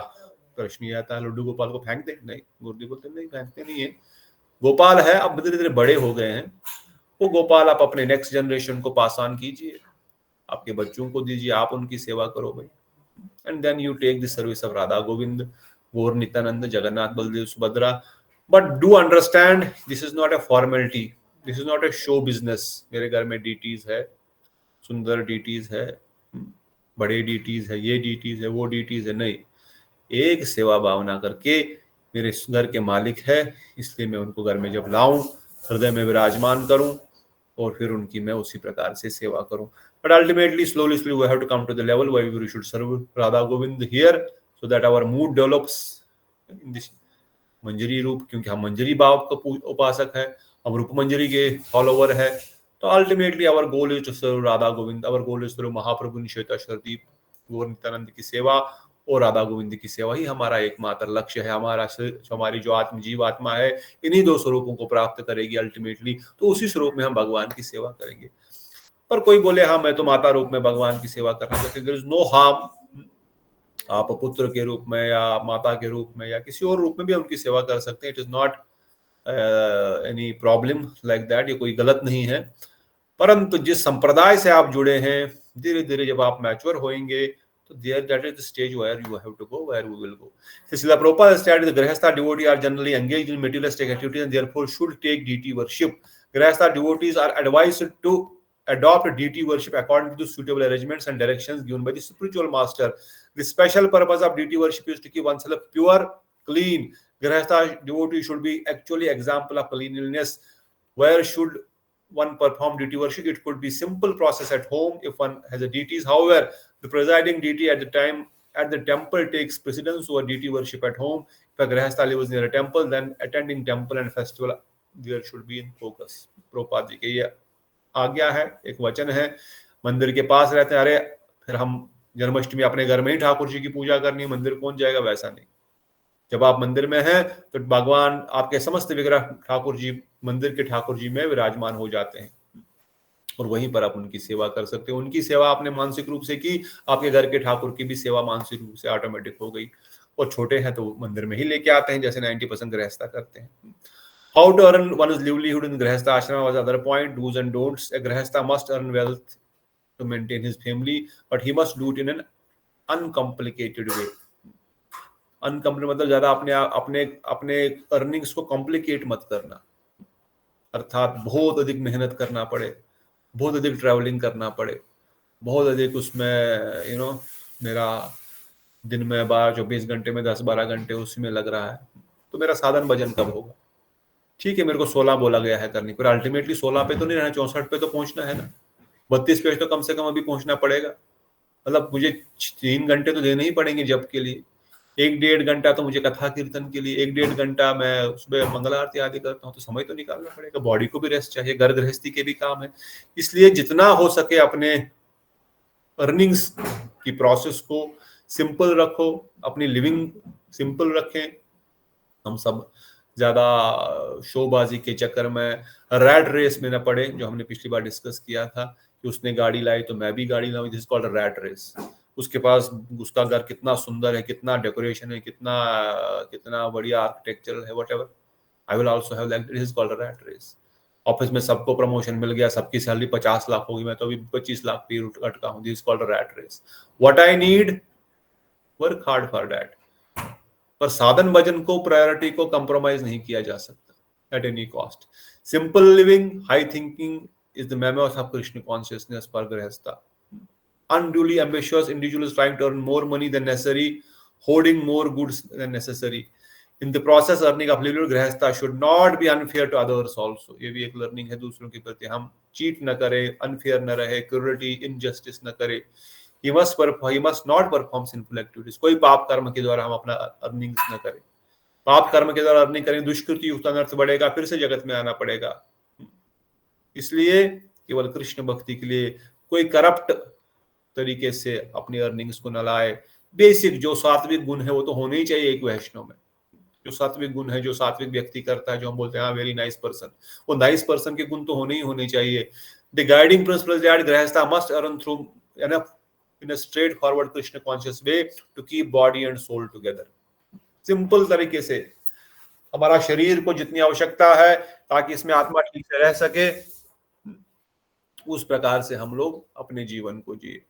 Speaker 1: प्रश्न ये आता है लड्डू गोपाल को फेंक दे? नहीं, गुरुदेव बोलते नहीं, फेंकते नहीं है। गोपाल है, अब धीरे धीरे बड़े हो गए हैं, वो गोपाल आप अपने नेक्स्ट जनरेशन को पास ऑन कीजिए, आपके बच्चों को दीजिए, आप उनकी सेवा करो भाई। And then you take the service of Radha Govind, Gaur Nityanand, Jagannath, Baldev, Subhadra. But do understand, this is not a formality, this is not a show business. मेरे घर में डीटीज है, सुंदर डीटीज है, बड़े डीटीज है, ये डीटीज है, वो डीटीज है, नहीं। एक सेवा भावना करके मेरे घर के मालिक है, इसलिए मैं उनको घर में जब लाऊं, हृदय में विराजमान करूं और फिर उनकी मैं उसी प्रकार से सेवा करूं। But ultimately slowly we have to come to the level where we should serve Radha Govind here so that our mood develops in this मंजरी रूप, क्योंकि हम मंजरी भाव का उपासक है, हम रूप मंजरी के फॉलोवर है। तो ultimately our goal is to serve Radha Govind, our goal is to Mahaprabhu निश्चेता शरदीप गौर नित्यानंद की सेवा और राधा गोविंद की सेवा ही हमारा एकमात्र लक्ष्य है। हमारी जो जीव आत्मा है इन्हीं दो स्वरूपों को प्राप्त करेगी अल्टीमेटली, तो उसी स्वरूप में हम भगवान की सेवा करेंगे। पर कोई बोले हाँ मैं तो माता रूप में भगवान की सेवा करना चाहती हूँ, देयर इज नो हार्म, आप पुत्र के रूप में या माता के रूप में या किसी और रूप में भी उनकी सेवा कर सकते हैं। It is not any problem like that, ये कोई गलत नहीं है। परंतु जिस संप्रदाय से आप जुड़े हैं, धीरे धीरे जब आप मैच्योर होएंगे तो that is the stage where you have to go, where we will go. Srila Prabhupada stated the Grihastha devotee are generally engaged in materialistic activities and therefore should take deity worship. Grihastha devotees are advised to adopt deity worship according to the suitable arrangements and directions given by the spiritual master. The special purpose of deity worship is to keep oneself pure, clean. Grihastha devotee should be actually example of cleanliness. Where should one perform deity worship? It could be simple process at home if one has a deities. However, the presiding deity at the temple takes precedence over deity worship at home. If a grihastha lives near a temple, then attending temple and festival there should be in focus. Prabhupada जी के ये आज्ञा है, एक वचन है। मंदिर के पास रहते हैं, अरे फिर हम जन्माष्टमी अपने घर में ही ठाकुर जी की पूजा करनी, मंदिर कौन जाएगा? वैसा नहीं। जब आप मंदिर में हैं तो भगवान आपके समस्त विग्रह ठाकुर जी, मंदिर के ठाकुर जी में विराजमान हो जाते हैं और वहीं पर आप उनकी सेवा कर सकते हो। उनकी सेवा आपने मानसिक रूप से की, आपके घर के ठाकुर की भी सेवा मानसिक रूप से ऑटोमेटिक हो गई। और छोटे हैं तो मंदिर में ही लेके आते हैं, जैसे 90% गृहस्था करते हैं। How to earn one's livelihood in Grihastha Ashrama was another point. Do's and don'ts. A Grihastha must earn wealth to maintain his family, but he must do it in an uncomplicated way. Uncomplicated मतलब ज्यादा अपने अर्निंग्स को कॉम्प्लिकेट मत करना, अर्थात बहुत अधिक मेहनत करना पड़े, बहुत अधिक ट्रैवलिंग करना पड़े, बहुत अधिक उसमें मेरा दिन में 12-24 घंटे में 10-12 घंटे उसमें लग रहा है, तो मेरा साधन भजन कब होगा? ठीक है, मेरे को 16 बोला गया है करने पर, अल्टीमेटली 16 पे तो नहीं रहना, 64 पे तो पहुंचना है ना, 32 पे तो कम से कम अभी पहुंचना पड़ेगा। मतलब मुझे 3 घंटे तो देने ही पड़ेंगे जप के लिए, 1-1.5 घंटा तो मुझे कथा कीर्तन के लिए, 1-1.5 घंटा मैं उसमें मंगल आरती आदि करता हूँ, तो समय तो निकालना पड़ेगा। बॉडी को भी रेस्ट चाहिए, घर गृहस्थी के भी काम है। इसलिए जितना हो सके अपने अर्निंग्स की प्रोसेस को सिंपल रखो, अपनी लिविंग सिंपल रखें। हम सब ज्यादा शोबाजी के चक्कर में रैट रेस में न पड़े, जो हमने पिछली बार डिस्कस किया था कि उसने गाड़ी लाई तो मैं भी गाड़ी लाऊं, this is called rat race. उसके पास उसका घर कितना सुंदर है, कितना डेकोरेशन है, कितना बढ़िया आर्किटेक्चर है, whatever, I will also have like, this is called rat race. Office में सबको प्रमोशन मिल गया, सबकी सैलरी 50 लाख होगी, मैं तो अभी 25 लाख पे अटका हूं, this is called rat race. What I need, work hard for that. पर साधन भजन को, प्रायोरिटी को कंप्रोमाइज नहीं किया जा सकता at any cost. Simple living, high thinking is the memos of Krishna consciousness for गृहस्था। Unduly ambitious individuals trying to earn more money than necessary, hoarding more goods than necessary. In the process, earning of livelihood, grihastha should not be unfair to others also. ये भी एक लर्निंग है दूसरों के प्रति, हम चीट न करें, अनफेयर न रहे, क्रूरटी, इनजस्टिस न करें। He must not perform sinful activities. कोई पाप कर्म के द्वारा हम अपना अर्निंग्स न करें। पाप कर्म के द्वारा अर्निंग करें, दुष्कृति युक्त अनर्थ बढ़ेगा, फिर से जगत में आना पड़ेगा। इसलिए केवल कृष्ण भक्ति के लिए कोई करप्ट तरीके से अपनी अर्निंग्स को न लाए, बेसिक जो सात्विक गुण है वो तो होने ही चाहिए एक वैष्णव में। जो सात्विक गुण है, जो सात्विक व्यक्ति करता है, जो हम बोलते हैं हाँ वेरी नाइस पर्सन, वो नाइस पर्सन के गुण तो होने ही होने चाहिए। The guiding principle that grihastha must earn through enough in a straightforward Krishna conscious way to keep body and soul together. Simple तरीके से हमारा शरीर को जितनी आवश्यकता है ताकि इसमें आत्मा ठीक से रह सके, उस प्रकार से हम लोग अपने जीवन को जिए।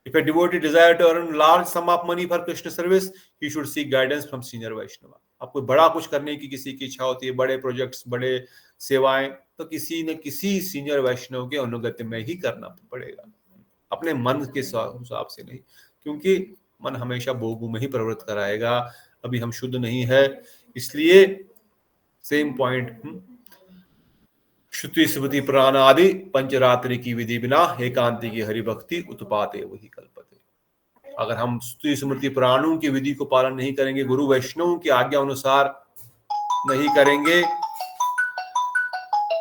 Speaker 1: If a devotee desire to earn large sum of money for Krishna service, he should seek guidance from senior Vaishnava. आपको बड़ा कुछ करने की किसी की इच्छा होती है, बड़े प्रोजेक्ट्स, बड़े सेवाएं, तो किसी न किसी सीनियर वैष्णव के अनुगत्य में ही करना पड़ेगा, अपने मन के हिसाब से नहीं, क्योंकि मन हमेशा भोगों में ही प्रवृत्त कराएगा। अभी हम शुद्ध नहीं है, इसलिए सेम पॉइंट, श्रुति स्मृति पुराण आदि पंचरात्रि की विधि बिना एकांती की हरि भक्ति उत्पाते वही कल्पते। अगर हम श्रुति स्मृति पुराणों की विधि को पालन नहीं करेंगे, गुरु वैष्णव की आज्ञा अनुसार नहीं करेंगे,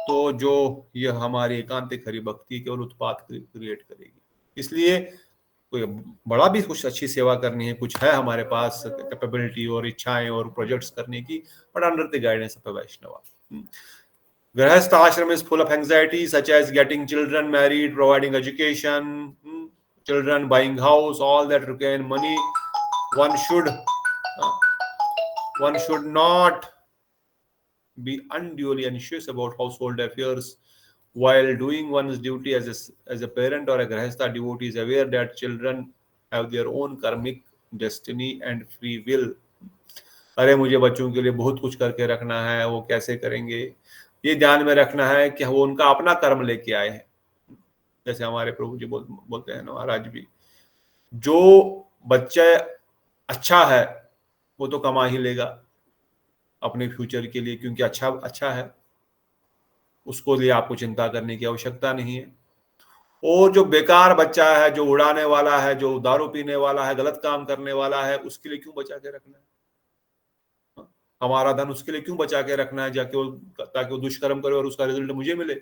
Speaker 1: तो जो यह हमारी एकांतिक हरि भक्ति केवल उत्पात क्रिएट करेगी। इसलिए कोई बड़ा भी कुछ अच्छी सेवा करनी है, कुछ है हमारे पास कैपेबिलिटी और इच्छाएं और प्रोजेक्ट्स करने की, but under the guidance of a Vaishnav. Grahastha ashram is full of anxiety such as getting children married, providing education, children, buying house, all that require money. One should not be unduly anxious about household affairs while doing one's duty as a parent or a Grahastha devotee is aware that children have their own karmic destiny and free will. अरे मुझे बच्चों के लिए बहुत कुछ करके रखना है, वो कैसे करेंगे, ये ध्यान में रखना है कि वो उनका अपना कर्म लेके आए हैं। जैसे हमारे प्रभु जी बोलते हैं महाराज भी, जो बच्चा अच्छा है वो तो कमा ही लेगा अपने फ्यूचर के लिए, क्योंकि अच्छा है, उसको लिए आपको चिंता करने की आवश्यकता नहीं है। और जो बेकार बच्चा है, जो उड़ाने वाला है, जो दारू पीने वाला है, गलत काम करने वाला है, उसके लिए क्यों बचा के रखना है? हमारा धन उसके लिए क्यों बचा के रखना है जाके ताकि वो दुष्कर्म करे और उसका रिजल्ट मुझे मिले?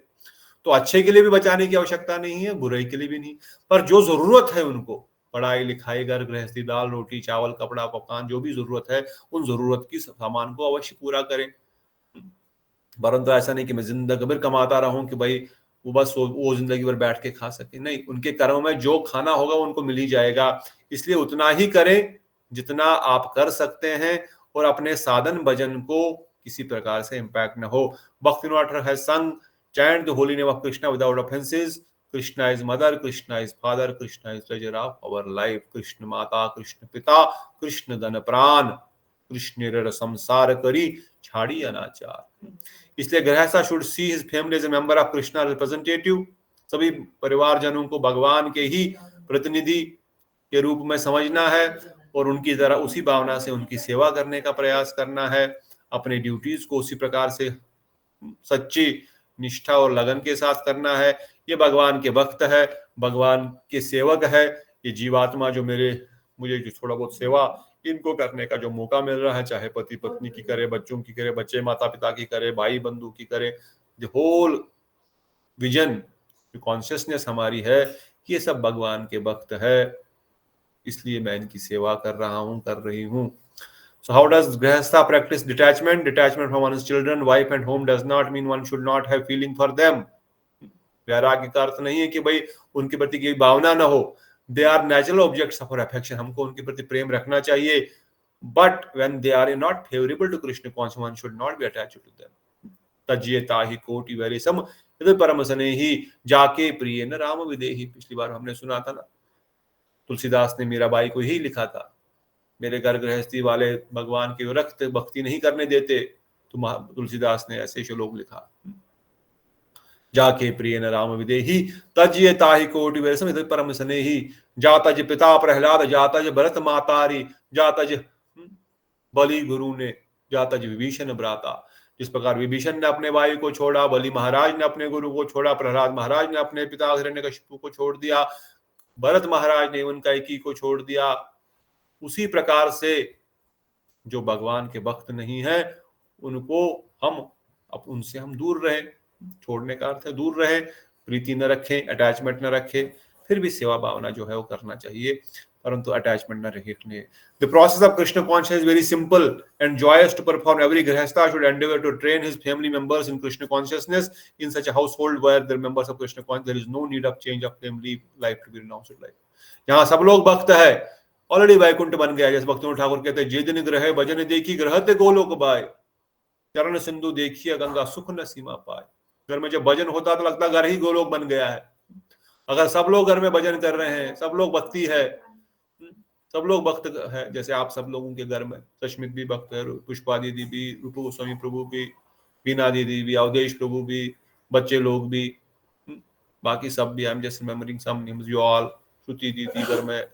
Speaker 1: तो अच्छे के लिए भी बचाने की आवश्यकता नहीं है, बुराई के लिए भी नहीं, पर जो जरूरत है उनको, पढ़ाई लिखाई, घर गृहस्थी, दाल रोटी चावल कपड़ा पकान, जो भी जरूरत है उन जरूरत की सामान को अवश्य पूरा करें। परंतु ऐसा नहीं कि मैं जिंदगी भर कमाता रहूं कि भाई वो बस वो जिंदगी भर बैठ के खा सके, नहीं, उनके कर्म में जो खाना होगा उनको मिल ही जाएगा। इसलिए उतना ही करें जितना आप कर सकते हैं, और अपने साधन भजन को किसी प्रकार से इम्पैक्ट न हो। भक्ति वाटर है संग chant the holy name of Krishna without offenses. Krishna is mother, Krishna is father, Krishna is treasure of our life. Krishna mata, Krishna pita, Krishna dhan pran, Krishna rar samsar kari chhadi anachar. इसलिए गृहस्थ should see his family as a member of Krishna representative. सभी परिवारजनों को भगवान के ही प्रतिनिधि के रूप में समझना है और उनकी तरह उसी भावना से उनकी सेवा करने का प्रयास करना है। अपने ड्यूटीज को उसी प्रकार से सच्ची निष्ठा और लगन के साथ करना है। ये भगवान के भक्त है, भगवान के सेवक है। ये जीवात्मा जो मुझे जो थोड़ा बहुत सेवा इनको करने का जो मौका मिल रहा है, चाहे पति पत्नी की करे, बच्चों की करे, बच्चे माता पिता की करे, भाई बंधु की करे, द होल विजन कॉन्शियसनेस हमारी है, ये सब भगवान के भक्त है, इसलिए मैं इनकी सेवा कर रहा हूँ, कर रही हूँ। So how does Grihastha practice detachment? Detachment from one's children, wife and home does not mean one should not have feeling for them. वैराग्य का अर्थ नहीं है कि भाई उनके प्रति कोई भावना ना हो। They are natural objects of our affection. हमको उनके प्रति प्रेम रखना चाहिए। But when they are not favorable to Krishna consciousness, one should not be attached to them. तज्येता ही कोटि वैरिसम यदि परम स्नेही जाके प्रिय न राम विदेही। पिछली बार हमने सुना था ना, तुलसीदास ने मीराबाई को ही लिखा था, मेरे घर गृहस्थी वाले भगवान की रक्त भक्ति नहीं करने देते, तो तुलसीदास ने ऐसे श्लोक लिखा, जाके प्रिय न राम विदेही तज्य ताहि कोटि वैसम परम स्नेही जातज पिता प्रहलाद जातज भरत मातारी जातज बलि गुरु ने जातज विभीषण भ्राता। जिस प्रकार विभीषण ने अपने भाई को छोड़ा, बलि महाराज ने अपने गुरु को छोड़ा, प्रहलाद महाराज ने अपने पिता हिरण्यकशिपु को छोड़ दिया, भरत महाराज ने उनका कैकेयी को छोड़ दिया, उसी प्रकार से जो भगवान के भक्त नहीं है उनको उनसे हम दूर रहें। छोड़ने का अर्थ है दूर रहे, प्रीति न रखें, अटैचमेंट न रखें, फिर भी सेवा भावना जो है वो करना चाहिए। परंतु अटैचमेंट न रखने। The process of Krishna consciousness is very simple and joyous to perform. Every grihastha should endeavor to train his family members in Krishna consciousness. In such a household where the members of Krishna consciousness, there is no need of change of family life to be renounced life. यहाँ सब लोग भक्त है, ऑलरेडी वैकुंठ बन गया। जैसे भक्तिविनोद ठाकुर कहते हैं, जे दिन ग्रह भजन देखी ग्रहते गोलोक बाय, चरण सिंधु देखिए गंगा सुख न सीमा पाए। घर में जब भजन होता तो लगता घर ही गोलोक बन गया है। अगर सब लोग घर में भजन कर रहे हैं, सब लोग भक्ति है, सब लोग भक्त है, जैसे आप सब लोगों के घर में सस्मित भी भक्त है, पुष्पा दीदी भी, रूप गोस्वामी प्रभु भी, बीना दीदी भी, अवधेश प्रभु भी, बच्चे लोग भी, बाकी सब भी। I am just remembering some names, you all, Shruti didi घर में,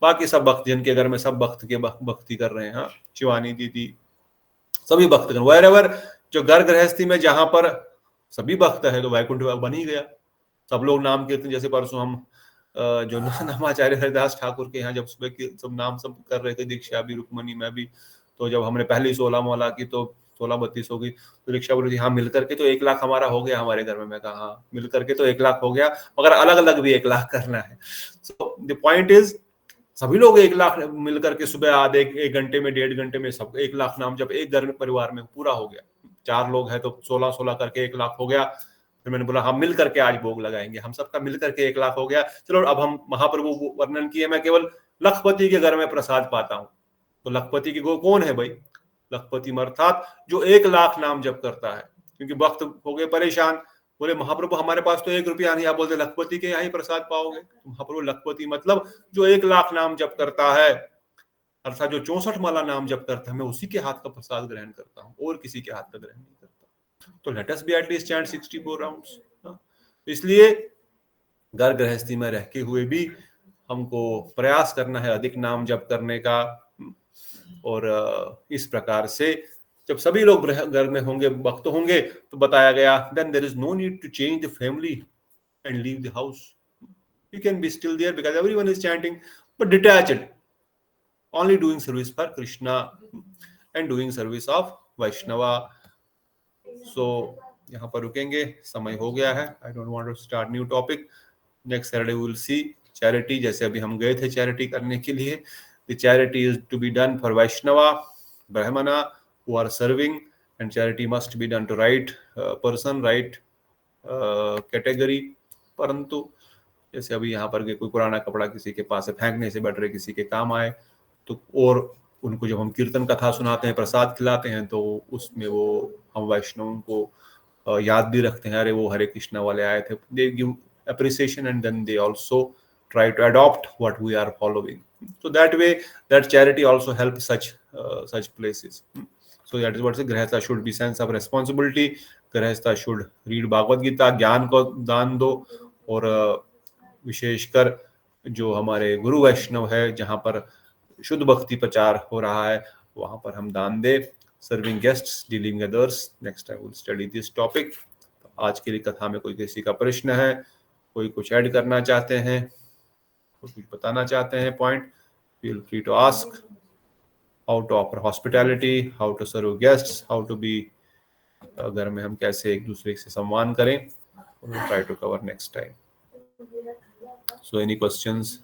Speaker 1: बाकी सब भक्त जिनके घर में सब भक्त के भक्ति कर रहे हैं। हाँ, शिवानी दीदी, सभी भक्त कर वेरेवर, जो घर गृहस्थी में जहां पर सभी भक्त है तो वैकुंठ बन ही गया। सब लोग नाम कीर्तन, जैसे परसों हम जो नामाचार्य हरिदास ठाकुर के यहाँ जब सुबह की सब नाम सब कर रहे थे, दीक्षा भी, रुक्मणी में भी, तो जब हमने पहली 16 मोहल्ला की तो 16-32 हो गई, तो दीक्षा बोली हाँ मिल करके तो 1 लाख हमारा हो गया हमारे घर में। मैं कहा हाँ मिल करके तो 1 लाख हो गया, मगर अलग अलग भी 1 लाख करना है। सो द पॉइंट इज, सभी लोग 1 लाख मिल करके सुबह आधे 1 घंटे में 1.5 घंटे में सब 1 लाख नाम जब एक घर में परिवार में पूरा हो गया। 4 लोग हैं तो 16-16 करके 1 लाख हो गया। फिर मैंने बोला हम मिल करके आज भोग लगाएंगे, हम सबका मिल करके 1 लाख हो गया। चलो अब हम महाप्रभु वर्णन किए, मैं केवल लखपति के घर में प्रसाद पाता हूँ। तो लखपति की कौन है भाई? लखपति अर्थात जो 1 लाख नाम जप करता है। क्योंकि भक्त हो गए परेशान, बोले महाप्रभु हमारे पास तो 1 रुपया नहीं, आप बोलते लखपति के यहाँ ही प्रसाद पाओगे। तो महाप्रभु लखपति मतलब जो 1 लाख नाम जप करता है, अर्थात जो 64 माला नाम जप करता है, मैं उसी के हाथ का प्रसाद ग्रहण करता हूँ और किसी के हाथ का ग्रहण नहीं करता। तो let us be at least chant 64 rounds. इसलिए घर गृहस्थी में रह के हुए भी हमको प्रयास करना है अधिक नाम जप करने का। और इस प्रकार से जब सभी लोग घर में होंगे, भक्त होंगे, तो बताया गया then there is no need to change the family and leave the house. You can be still there because everyone is chanting, but detached, only doing service for Krishna and doing service of Vaishnava. So यहाँ पर रुकेंगे, समय हो गया है। I don't want to start new topic. Next Saturday we will see charity. जैसे अभी हम गए थे charity करने के लिए, the charity is to be done for Vaishnava, Brahmana who are serving, and charity must be done to right person, right category. परंतु जैसे अभी यहाँ पर कोई पुराना कपड़ा किसी के पास है, फेंकने से बेटर किसी के काम आए, तो और उनको जब हम कीर्तन कथा सुनाते हैं, प्रसाद खिलाते हैं, तो उसमें वो हम वैष्णवों को याद भी रखते हैं, अरे वो हरे कृष्णा वाले आए थे। They give appreciation and then they also try to adopt what we are following. So that way that charity also helps such places. So that is what grihastha should be sense of responsibility. grihastha should read Bhagavad Gita, ज्ञान को दान दो, और विशेषकर जो हमारे गुरु वैष्णव है, जहाँ पर शुद्ध भक्ति प्रचार हो रहा है, वहां पर हम दान दे। Serving guests, dealing others, next time will study this topic. आज के लिए कथा में कोई किसी का प्रश्न है, कोई कुछ ऐड करना चाहते हैं, कोई कुछ बताना चाहते हैं point, feel free to ask. How to offer hospitality, how to serve guests, how to be, घर में हम कैसे एक दूसरे से सम्मान करें, try to cover next time. So any questions?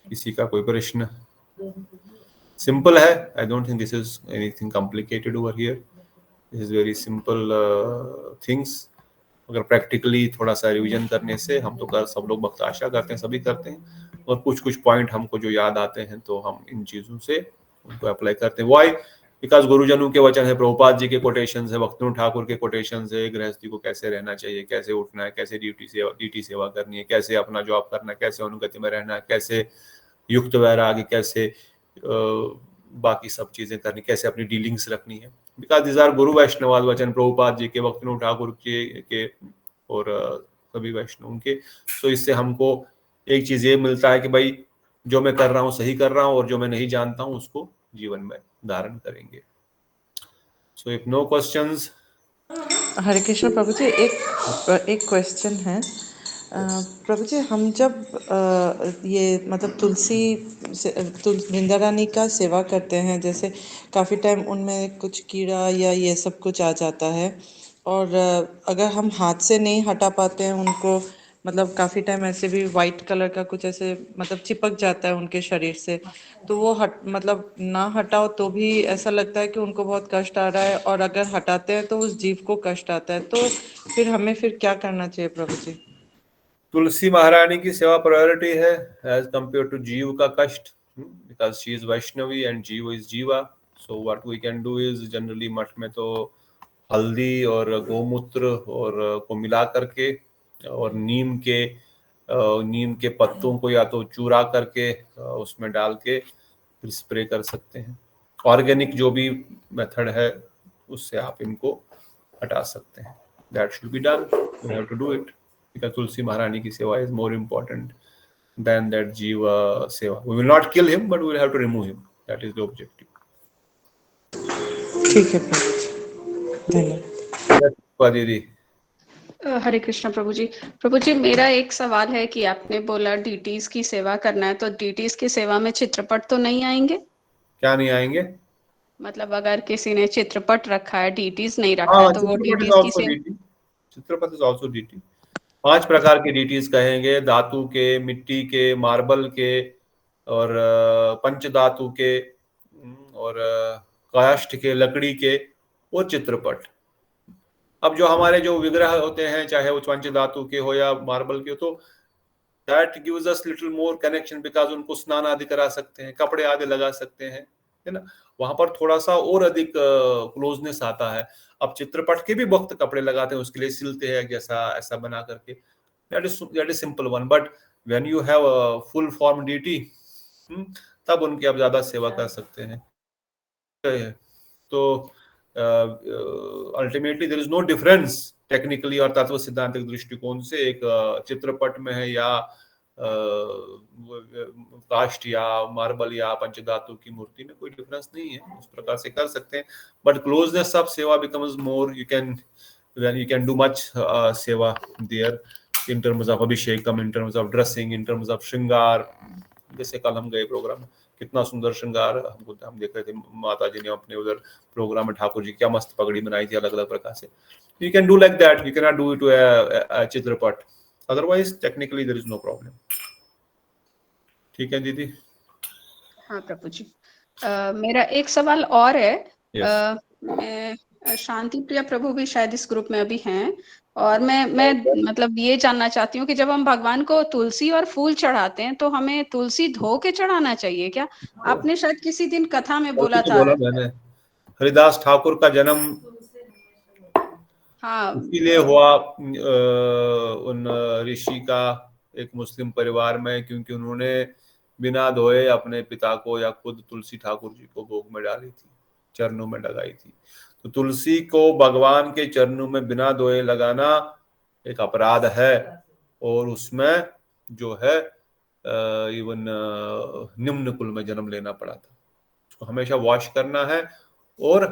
Speaker 1: किसी का कोई प्रश्न? सिंपल है, I don't think this is anything complicated over here, this is very simple things. अगर प्रैक्टिकली थोड़ा सा रिवीजन करने से, हम तो कर सब लोग भक्त आशा करते हैं, सभी करते हैं, और कुछ कुछ पॉइंट हमको जो याद आते हैं तो हम इन चीजों से उनको अप्लाई करते हैं। व्हाई? बिकॉज गुरुजनों के वचन है, प्रभुपाद जी के कोटेशन है, भक्तिविनोद ठाकुर के कोटेशन है, गृहस्थी को कैसे रहना चाहिए, कैसे उठना है, कैसे ड्यूटी सेवा करनी है, कैसे अपना जॉब करना है, कैसे अनुगति में रहना है, कैसे युक्त वैराग्य, कैसे बाकी सब चीजें करनी, कैसे अपनी डीलिंग्स रखनी है। बिकॉज दिस आर गुरु वैष्णवाद वचन, प्रभुपाद जी के, भक्तिविनोद ठाकुर के और सभी वैष्णवों के। तो इससे हमको एक चीज ये मिलता है कि भाई जो मैं कर रहा हूँ सही कर रहा हूँ, और जो मैं नहीं जानता हूँ उसको जीवन में धारण करेंगे। So if no questions.
Speaker 2: Hare Krishna Prabhu ji, एक क्वेश्चन है। प्रभु जी, हम जब ये मतलब वृंदा रानी का सेवा करते हैं, जैसे काफ़ी टाइम उनमें कुछ कीड़ा या ये सब कुछ आ जाता है, और अगर हम हाथ से नहीं हटा पाते हैं उनको, मतलब काफी टाइम ऐसे भी व्हाइट कलर का कुछ ऐसे मतलब चिपक जाता है उनके शरीर से, तो वो मतलब ना हटाओ तो भी ऐसा लगता है कि उनको बहुत कष्ट आ रहा है, और अगर हटाते हैं तो उस जीव को कष्ट आता है, तो फिर हमें क्या करना चाहिए प्रभु जी?
Speaker 1: तुलसी महारानी की सेवा प्रायोरिटी है एज कंपेयर टू जीव का कष्ट, because she is Vaishnavi and jiva is jiva. So what we can do is, generally मठ में तो हल्दी और गोमूत्र और को मिला करके और नीम के पत्तों को या तो चूरा करके उसमें डाल के फिर स्प्रे कर सकते हैं. ऑर्गेनिक जो भी मेथड है उससे आप इनको हटा सकते हैं. That should be done, you have to do it, because Tulsi Maharani की सेवा is more important than that jeev seva. We will not kill him but we will have to remove him, that is the objective.
Speaker 2: ठीक है प्रभु जी, धन्यवाद।
Speaker 1: दीदी.
Speaker 3: हरे कृष्ण प्रभु जी. प्रभु जी, मेरा एक सवाल है कि आपने बोला डीटीज की सेवा करना है, तो डीटीज की सेवा में चित्रपट तो नहीं आएंगे?
Speaker 1: क्या नहीं आएंगे?
Speaker 3: मतलब अगर किसी ने चित्रपट रखा है, डीटीज नहीं रखा है,
Speaker 1: हाँ,
Speaker 3: तो वो
Speaker 1: चित्रपट इज
Speaker 3: डीटीज की
Speaker 1: ऑल्सो
Speaker 3: सेवा?
Speaker 1: डीटी. चित्रपट इज ऑल्सो डीटी. 5 प्रकार के डीटीज कहेंगे: धातु के, मिट्टी के, मार्बल के, और पंचधातु के, और काष्ठ के, लकड़ी के, और चित्रपट. अब जो हमारे जो विग्रह होते हैं, चाहे वो पंचधातु के हो या मार्बल के हो, तो that gives us little more connection, because उनको स्नान आदि करा सकते हैं, कपड़े आदि लगा सकते हैं, है ना. वहां पर थोड़ा सा और अधिक क्लोजनेस आता है. अब चित्रपट के भी वक्त कपड़े लगाते हैं, उसके लिए सिलते हैं जैसा ऐसा बना करके. That is simple one. But when you have a full form deity, तब उनकी आप ज्यादा सेवा कर सकते हैं. तो ultimately there is no difference technically और तत्व सिद्धांतिक दृष्टिकोण से एक चित्रपट में है या काष्ठ या मार्बल या पंचधातु की मूर्ति में कोई डिफरेंस नहीं है. उस प्रकार से कर सकते हैं. बट क्लोजनेस ऑफ सेवा becomes more. You can do much सेवा there in terms of abhishekam, in terms of dressing, in terms of श्रृंगार. जैसे कल हम गए प्रोग्राम में, कितना सुंदर श्रृंगार हम देख रहे थे. माता जी ने अपने उधर प्रोग्राम में ठाकुर जी क्या मस्त पगड़ी बनाई थी अलग अलग प्रकार से. You can do like that, you can not do it to a chitrapat. Otherwise technically there is no problem. ठीक है दीदी.
Speaker 3: हाँ प्रभु जी. मेरा एक सवाल और है.
Speaker 1: yes.
Speaker 3: मैं शांति प्रिया प्रभु भी शायद इस ग्रुप में अभी हैं, और मैं मतलब ये जानना चाहती हूँ कि जब हम भगवान को तुलसी और फूल चढ़ाते हैं तो हमें तुलसी धो के चढ़ाना चाहिए क्या? आपने शायद किसी दिन कथा में बोला
Speaker 1: तो
Speaker 3: था.
Speaker 1: बोला मैंने, हरिदास ठाकुर का जन्म
Speaker 3: हाँ.
Speaker 1: इसीलिए हुआ उन ऋषि का एक मुस्लिम परिवार में, क्योंकि उन्होंने बिना धोए अपने पिता को या खुद तुलसी ठाकुर जी को भोग में डाली थी, चरणों में लगाई थी. तो तुलसी को भगवान के चरणों में बिना धोए लगाना एक अपराध है, और उसमें जो है इवन निम्न कुल में जन्म लेना पड़ा था. उसको हमेशा वॉश करना है और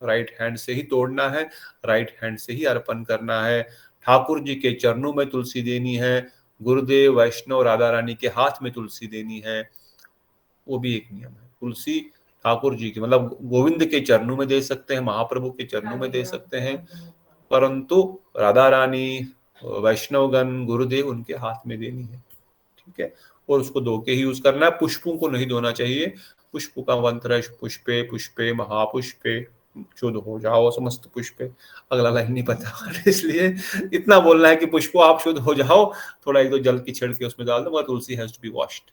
Speaker 1: राइट हैंड से ही तोड़ना है, राइट हैंड से ही अर्पण करना है. ठाकुर जी के चरणों में तुलसी देनी है, गुरुदेव वैष्णव राधा रानी के हाथ में तुलसी देनी है. वो भी एक नियम है. तुलसी ठाकुर जी के मतलब गोविंद के चरणों में दे सकते हैं, महाप्रभु के चरणों में दे सकते हैं, परंतु राधा रानी, वैष्णवगण, गुरुदेव उनके हाथ में देनी है. ठीक है. और उसको धो के ही यूज करना है. पुष्पों को नहीं धोना चाहिए. पुष्प का मंत्र है पुष्पे पुष्पे महापुष्पे शुद्ध हो जाओ समस्त पुष्पे. अगला लाइन नहीं पता इसलिए इतना बोलना है कि पुष्पो आप शुद्ध हो जाओ, थोड़ा एक दो जल की छिड़के उसमें डाल दो, तुलसी हैज टू बी वॉश्ड.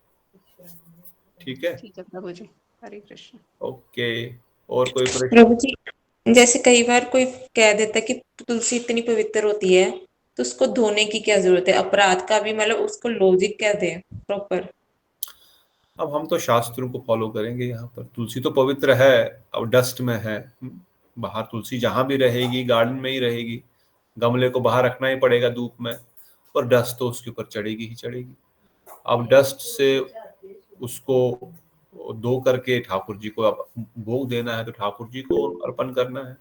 Speaker 1: ठीक है.
Speaker 3: ठीक है प्रभु जी. हरे कृष्ण.
Speaker 1: ओके. और कोई प्रश्न?
Speaker 4: प्रभु जी, जैसे कई बार कोई कह देता है कि तुलसी इतनी पवित्र होती है, तो उसको धोने की क्या जरूरत है? अपराध का भी मतलब उसको लॉजिक क्या दे प्रॉपर?
Speaker 1: अब हम तो शास्त्रों को फॉलो करेंगे. यहाँ पर तुलसी तो पवित्र है, अब डस्ट में है. बाहर तुलसी जहां भी रहेगी गार्डन में ही रहेगी, गमले को बाहर रखना ही पड़ेगा धूप में, और डस्ट तो उसके ऊपर चढ़ेगी ही चढ़ेगी. अब डस्ट से उसको धो करके ठाकुर जी को भोग देना है, तो ठाकुर जी को अर्पण करना है,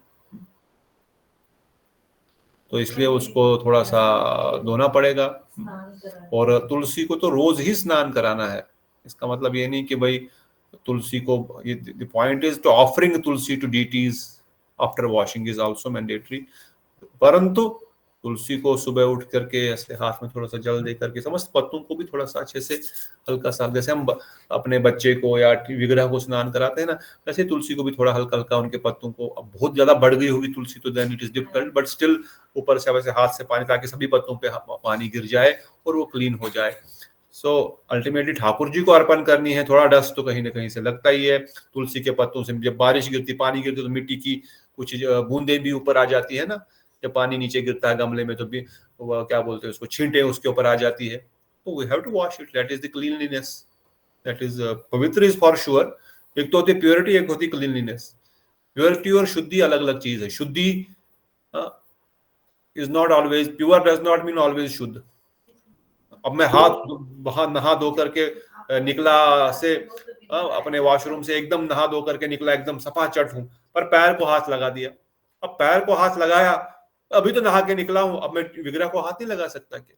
Speaker 1: तो इसलिए उसको थोड़ा सा धोना पड़ेगा. और तुलसी को तो रोज ही स्नान कराना है. इसका मतलब ये नहीं कि भाई तुलसी को, the point is to offering tulsi to deities after washing is also mandatory, परंतु तुलसी को सुबह उठ करके ऐसे हाथ में थोड़ा सा जल दे करके समस्त पत्तों को भी थोड़ा सा अच्छे से हल्का सा, जैसे हम अपने बच्चे को या विग्रह को स्नान कराते हैं ना, वैसे तुलसी को भी थोड़ा हल्का हल्का उनके पत्तों को, अब बहुत ज्यादा बढ़ गई होगी तुलसी तो then it is difficult, but still ऊपर से वैसे हाथ से पानी, ताकि सभी पत्तों पे पानी गिर जाए और वो क्लीन हो जाए। सो अल्टीमेटली ठाकुर जी को अर्पण करनी है। थोड़ा डस्ट तो कहीं ना कहीं से लगता ही है। तुलसी के पत्तों से जब बारिश गिरती, पानी गिरती, तो मिट्टी की कुछ बूंदे भी ऊपर आ जाती है ना, जब पानी नीचे गिरता है गमले में तो भी वो क्या बोलते हैं उसको, छींटे उसके ऊपर आ जाती है, तो we have to wash it, that is the cleanliness, that is पवित्र इज फॉर श्योर। एक तो होती है प्योरिटी, एक होती है क्लीनलीनेस। प्योरिटी और शुद्धि अलग अलग चीज है। शुद्धि is not always pure, does not mean always शुद्ध। अब मैं हाथ नहा धो करके निकला से अपने वॉशरूम से एकदम नहा धो करके निकला, एकदम सफाचट हूं, पर पैर को हाथ लगा दिया। अब पैर को हाथ लगाया, अभी तो नहा के निकला हूं, अब मैं विग्रह को हाथ नहीं लगा सकता क्या?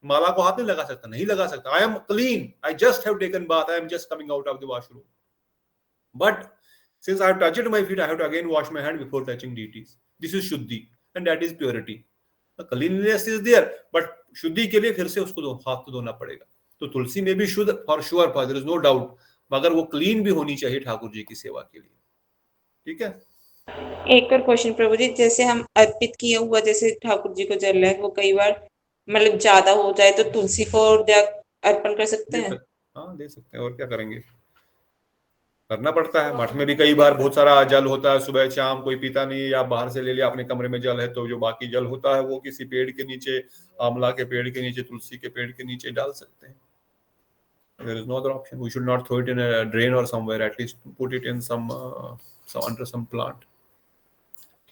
Speaker 1: माला को हाथ नहीं लगा सकता? नहीं लगा सकता। I am clean, I just have taken bath, I am just coming out of the washroom, but since I have touched my feet, I have to again wash my hand before touching deities. This is shuddhi and that is purity. Cleanliness is there, but शुद्धि के लिए फिर से उसको हाथ तो धोना पड़ेगा। तो तुलसी में भी शुद्ध for sure, for there is no doubt, मगर वो क्लीन भी होनी चाहिए ठाकुर जी की सेवा के लिए। ठीक है।
Speaker 4: एक और क्वेश्चन प्रभु जी, जैसे हम अर्पित किया हुआ जैसे ठाकुर जी को जल है, वो कई बार मतलब ज्यादा हो जाए तो तुलसी को अर्पण कर सकते हैं?
Speaker 1: हाँ, दे सकते हैं, और क्या करेंगे, करना पड़ता है। मठ में भी कई बार बहुत सारा जल होता है, सुबह शाम कोई पीता नहीं, या बाहर से ले लिया, अपने कमरे में जल है तो जो बाकी जल होता है वो किसी पेड़ के नीचे, आंवला के पेड़ के नीचे, तुलसी के पेड़ के नीचे डाल सकते हैं। There is no other option. We should not throw it in a drain or somewhere. At least put it in some under some plant.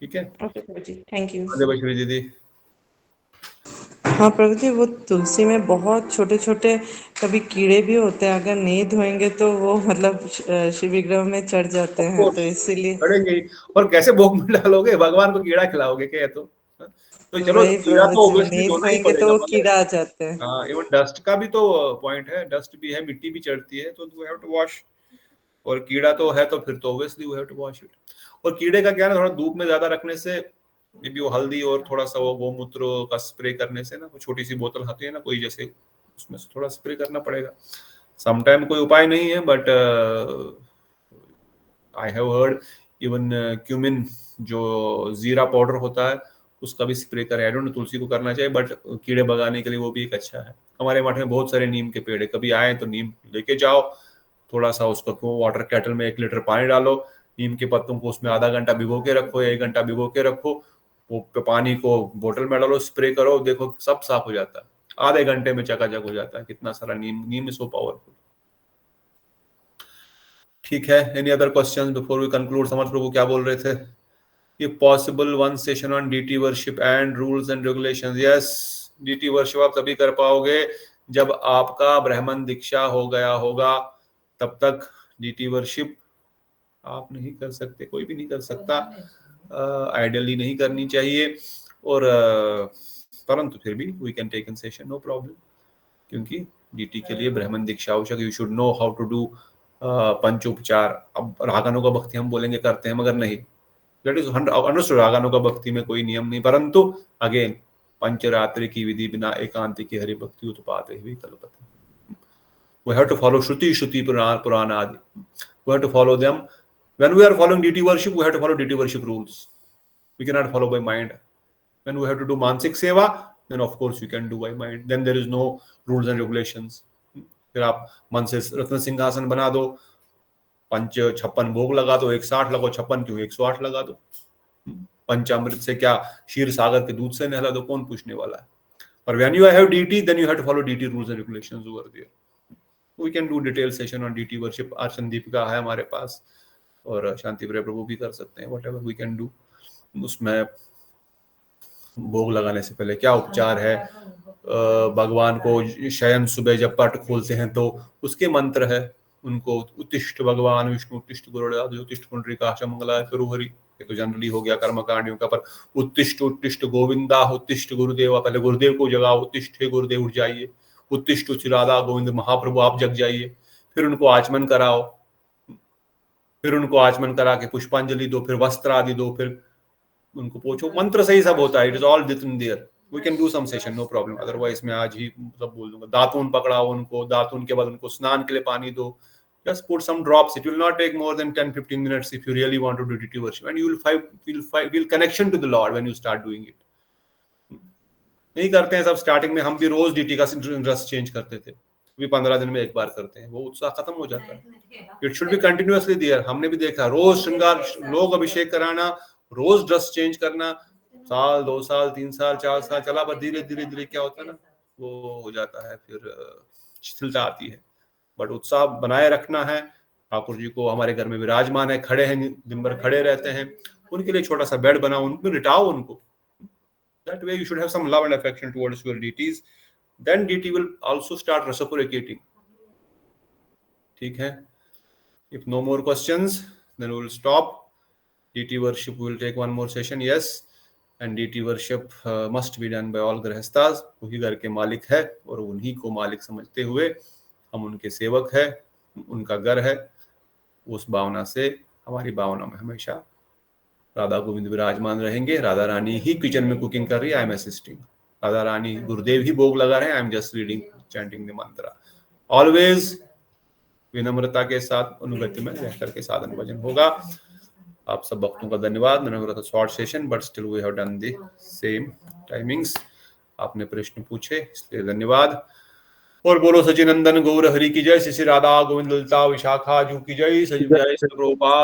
Speaker 1: ठीक है।
Speaker 4: Okay Prabhu ji, thank you.
Speaker 1: अरे बशरी दीदी।
Speaker 2: हाँ प्रभु जी, वो तुलसी में बहुत छोटे छोटे कभी कीड़े भी होते हैं, अगर नहीं धोएंगे तो वो मतलब शिव विग्रह में चढ़ जाते हैं, तो इसीलिए
Speaker 1: चढ़ेंगे ही। और कैसे भोग में डालोगे, भगवान को कीड़ा खिलाओगे क्या? तो चलो,
Speaker 2: वही
Speaker 1: कीड़ा
Speaker 2: प्रभु
Speaker 1: तो
Speaker 2: जी,
Speaker 1: ऑब्वियसली
Speaker 2: नहीं
Speaker 1: धोना ही
Speaker 2: धोएंगे तो
Speaker 1: पड़ेगा,
Speaker 2: वो
Speaker 1: मगर
Speaker 2: कीड़ा आ जाते हैं।
Speaker 1: हाँ, इवन डस्ट का भी तो पॉइंट है, डस्ट भी है, मिट्टी भी चढ़ती है, तो वी हैव टू वॉश। और कीड़ा तो है तो फिर तो obviously we have to wash it. और कीड़े का क्या है, थोड़ा धूप में ज्यादा रखने से, मे बी वो हल्दी और थोड़ा सा वो गोमूत्र का स्प्रे करने से ना, वो छोटी सी बोतल आती है ना कोई, जैसे उसमें से थोड़ा स्प्रे करना पड़ेगा। समटाइम कोई उपाय नहीं है, but I have heard even cumin, जो जीरा पाउडर होता है, उसका भी स्प्रे करें। आई डोंट नो तुलसी को करना चाहिए, बट कीड़े भगाने के लिए वो भी एक अच्छा है। हमारे मठ में बहुत सारे नीम के पेड़ है, कभी आए तो नीम लेके जाओ, थोड़ा सा उसको वाटर केटल में 1 लीटर पानी डालो, नीम के पत्तों को उसमें आधा घंटा भिगो के रखो या 1 घंटा भिगो के रखो, वो पानी को बोतल में डालो, स्प्रे करो, देखो सब साफ हो जाता है, आधे घंटे में चकाचक हो जाता है। कितना सारा नीम इज सो पावरफुल। ठीक है, any other question before we conclude? Samarth Prabhu क्या बोल रहे थे? ये possible one session on deity worship and rules and regulations. Yes, deity worship आप तभी कर पाओगे जब आपका ब्राह्मण दीक्षा हो गया होगा, तब तक डीटी वर्शिप आप नहीं कर सकते, कोई भी नहीं कर सकता, आइडियली नहीं करनी चाहिए। और परंतु फिर भी we can take in session, no problem, क्योंकि डीटी के लिए ब्राह्मण दीक्षा आवश्यक। You should know how to do panchopachar. अब रागानों का भक्ति हम बोलेंगे करते हैं, मगर नहीं, दैट इज अंडरस्टूड, रागानों का भक्ति में कोई नियम नहीं, परंतु अगेन पंचरात्रि की विधि बिना एकांति की हरि भक्ति उत्पाते हुई कल्पते। We have to follow Shruti Purana Adi. We have to follow them. When we are following deity worship, we have to follow deity worship rules. We cannot follow by mind. When we have to do Mansik Seva, then of course you can do by mind. Then there is no rules and regulations. फिर आप मन से रत्न सिंहासन बना दो, 56 भोग लगा दो, 160 लगो, 56 क्यों 108 लगा दो। पंचामृत से क्या क्षीर सागर के दूध से नहला दो, कौन पूछने वाला है। पर when you have deity, then you have to follow deity rules and regulations over there. We can do detailed session on deity worship. आज संदीपिका है हमारे पास, और शांति प्रिय प्रभु भी कर सकते हैं, whatever we can do. उसमें भोग लगाने से पहले क्या उपचार है, भगवान को शयन सुबह जब पट खोलते हैं तो उसके मंत्र है, उनको उत्तिष्ठ भगवान विष्णु, उत्तिष्ठ गुरुदेव, उत्तिष्ठ पुंडरीकाक्ष मंगलाय करुहरि, ये तो जनरली हो गया कर्मकांडियों का। पर उत्तिष्ठ उत्तिष्ठ गोविंदा, उत्तिष्ठ गुरुदेव, पहले गुरुदेव को जगाओ, उत्तिष्ठ हे गुरुदेव उठ जाइए, उत्तिष्ठ उच्च राधा गोविंद महाप्रभु आप जग जाइए। फिर उनको आचमन कराओ, फिर उनको आचमन करा के पुष्पांजलि दो, फिर वस्त्र आदि दो, फिर उनको पोछो, मंत्र से ही सब होता है, it is all written there. We can do some session, no problem. Otherwise मैं आज ही मतलब बोल दूंगा, दातून पकड़ाओ उनको, दातून के बाद उनको स्नान के लिए पानी दो, just put some drops. It will not take more than 10-15 minutes if you really want to do DT worship, and you will feel connection to the Lord when you start doing it. नहीं करते हैं सब स्टार्टिंग में, हम भी रोज डीटी का ड्रेस चेंज करते थे, भी 15 दिन में एक बार करते हैं, वो उत्साह खत्म हो जाता है। It should be continuously there. हमने भी देखा रोज श्रृंगार, लोग अभिषेक कराना, रोज ड्रेस चेंज करना, साल 2 साल 3 साल 4 साल चला, पर धीरे धीरे क्या होता है ना, वो हो जाता है, फिर शिथिलता आती है। बट उत्साह बनाए रखना है। ठाकुर जी को हमारे घर में विराजमान है, खड़े हैं, दिन भर खड़े रहते हैं, उनके लिए छोटा सा बेड बनाओ, उनको लिटाओ उनको। That way you should have some love and affection towards your deities. Then deity will also start reciprocating. ठीक है? If no more questions, then we will stop. Deity worship we will take one more session. Yes, and deity worship must be done by all grihasthas. वही घर के मालिक है और उन्हीं को मालिक समझते हुए हम उनके सेवक है, उनका घर है। उस भावना से हमारी भावना में हमेशा राधा गोविंद विराजमान रहेंगे। राधा रानी ही किचन में कुकिंग कर रही है, I am assisting. Radha Rani, गुरुदेव ही भोग लगा रहे हैं, आई am just reading, chanting the मंत्र। ऑलवेज विनम्रता के साथ, अनुगत्य में रह करके साधन भजन होगा। आप सब भक्तों का धन्यवाद। मैंने था short session, but still we have done the same timings. आपने प्रश्न पूछे इसलिए धन्यवाद। और बोलो सचिनंदन गौर हरि की जय, श्री राधा गोविंद ललिता विशाखा जू की जय, सचिव जय प्रभुपाद।